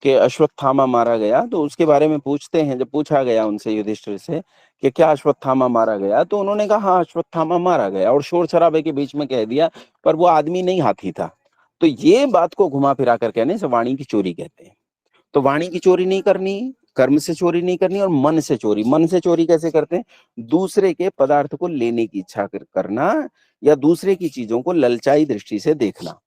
कि अश्वत्थामा मारा गया, तो उसके बारे में पूछते हैं, जब पूछा गया उनसे युधिष्ठिर से कि क्या अश्वत्थामा मारा गया, तो उन्होंने कहा हाँ अश्वत्थामा मारा गया, और शोर शराबे के बीच में कह दिया पर वो आदमी नहीं हाथी था। तो ये बात को घुमा फिरा कर कहने से वाणी की चोरी कहते हैं। तो वाणी की चोरी नहीं करनी, कर्म से चोरी नहीं करनी, और मन से चोरी। मन से चोरी कैसे करते हैं? दूसरे के पदार्थ को लेने की इच्छा करना, या दूसरे की चीजों को ललचाई दृष्टि से देखना।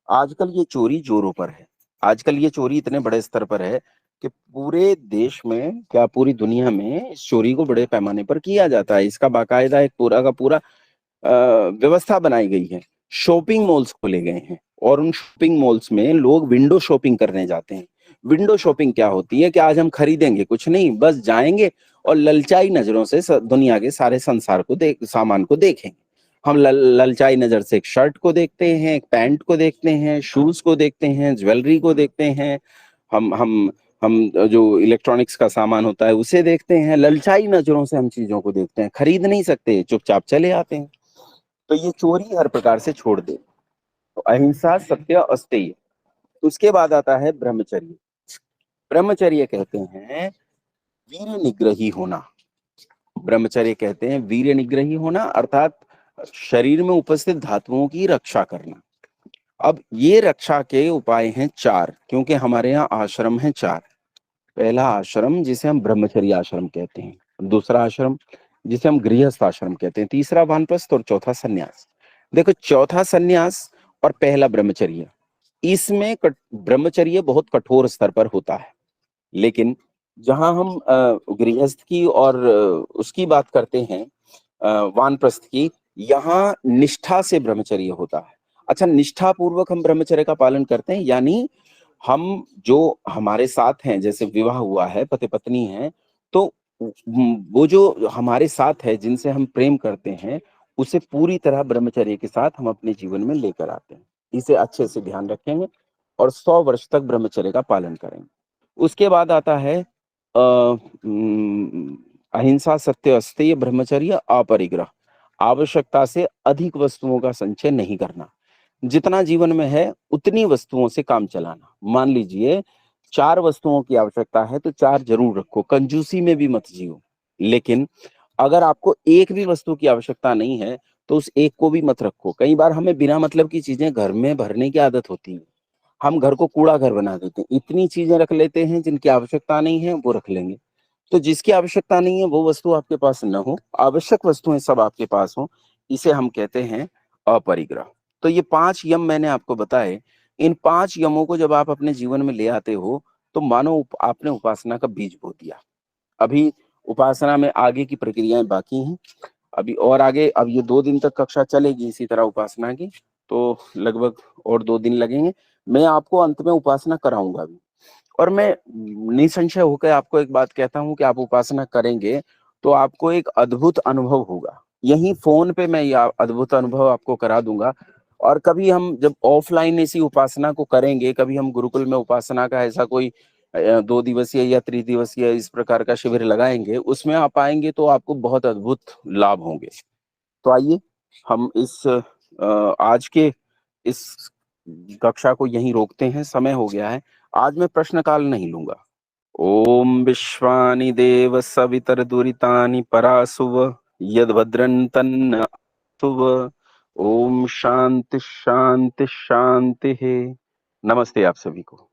आजकल ये चोरी जोरों पर है। आजकल ये चोरी इतने बड़े स्तर पर है कि पूरे देश में, क्या पूरी दुनिया में इस चोरी को बड़े पैमाने पर किया जाता है। इसका बाकायदा एक पूरा का पूरा व्यवस्था बनाई गई है। शॉपिंग मॉल्स खोले गए हैं, और उन शॉपिंग मॉल्स में लोग विंडो शॉपिंग करने जाते हैं। विंडो शॉपिंग क्या होती है कि आज हम खरीदेंगे कुछ नहीं, बस जाएंगे और ललचाई नजरों से दुनिया के सारे संसार को सामान को देखेंगे। हम ललचाई नजर से एक शर्ट को देखते हैं, एक पैंट को देखते हैं, शूज को देखते हैं, ज्वेलरी को देखते हैं, हम जो इलेक्ट्रॉनिक्स का सामान होता है उसे देखते हैं। ललचाई नजरों से हम चीजों को देखते हैं, खरीद नहीं सकते, चुपचाप चले आते हैं। तो ये चोरी हर प्रकार से छोड़ दे। तो अहिंसा, सत्य, अस्तेय। उसके बाद आता है ब्रह्मचर्य। ब्रह्मचर्य कहते हैं वीर निग्रही होना। ब्रह्मचर्य कहते हैं वीर निग्रही होना, अर्थात शरीर में उपस्थित धातुओं की रक्षा करना। अब ये रक्षा के उपाय हैं 4, क्योंकि हमारे यहाँ आश्रम है 4। पहला आश्रम जिसे हम ब्रह्मचर्य आश्रम कहते हैं, दूसरा आश्रम जिसे हम गृहस्थ आश्रम कहते हैं, तीसरा वानप्रस्थ, और चौथा सन्यास। देखो, चौथा सन्यास और पहला ब्रह्मचर्य, इसमें ब्रह्मचर्य बहुत कठोर स्तर पर होता है। लेकिन जहां हम गृहस्थ की और उसकी बात करते हैं, वानप्रस्थ की, यहाँ निष्ठा से ब्रह्मचर्य होता है। अच्छा, निष्ठा पूर्वक हम ब्रह्मचर्य का पालन करते हैं, यानी हम जो हमारे साथ हैं, जैसे विवाह हुआ है, पति पत्नी है, तो वो जो हमारे साथ है, जिनसे हम प्रेम करते हैं, उसे पूरी तरह ब्रह्मचर्य के साथ हम अपने जीवन में लेकर आते हैं। इसे अच्छे से ध्यान रखेंगे और 100 वर्ष तक ब्रह्मचर्य का पालन करेंगे। उसके बाद आता है अहिंसा, सत्य, अस्तेय, ब्रह्मचर्य, अपरिग्रह। आवश्यकता से अधिक वस्तुओं का संचय नहीं करना। जितना जीवन में है उतनी वस्तुओं से काम चलाना। मान लीजिए 4 वस्तुओं की आवश्यकता है तो 4 जरूर रखो, कंजूसी में भी मत जियो। लेकिन अगर आपको एक भी वस्तु की आवश्यकता नहीं है तो उस एक को भी मत रखो। कई बार हमें बिना मतलब की चीजें घर में भरने की आदत होती है। हम घर को कूड़ा घर बना देते हैं, इतनी चीजें रख लेते हैं जिनकी आवश्यकता नहीं है वो रख लेंगे। तो जिसकी आवश्यकता नहीं है वो वस्तु आपके पास न हो, आवश्यक वस्तुएं सब आपके पास हो, इसे हम कहते हैं अपरिग्रह। तो ये 5 यम मैंने आपको बताए। इन 5 यमों को जब आप अपने जीवन में ले आते हो तो मानो आपने उपासना का बीज बो दिया। अभी उपासना में आगे की प्रक्रियाएं बाकी हैं, अभी और आगे। अब ये 2 दिन तक कक्षा चलेगी इसी तरह उपासना की, तो लगभग और 2 दिन लगेंगे। मैं आपको अंत में उपासना कराऊंगा भी। और मैं निसंशय होकर आपको एक बात कहता हूँ कि आप उपासना करेंगे तो आपको एक अद्भुत अनुभव होगा। यही फोन पे मैं यह अद्भुत अनुभव आपको करा दूंगा। और कभी हम जब ऑफलाइन ऐसी उपासना को करेंगे, कभी हम गुरुकुल में उपासना का ऐसा कोई 2 दिवसीय या 3 दिवसीय इस प्रकार का शिविर लगाएंगे, उसमें आप आएंगे तो आपको बहुत अद्भुत लाभ होंगे। तो आइए हम इस आज के इस कक्षा को यहीं रोकते हैं, समय हो गया है। आज मैं प्रश्न काल नहीं लूंगा। ओम विश्वानि देव सवितर दुरितानि परासुव यद्भद्रं तन्न सुव। ओम शांति शांति शांति। नमस्ते आप सभी को।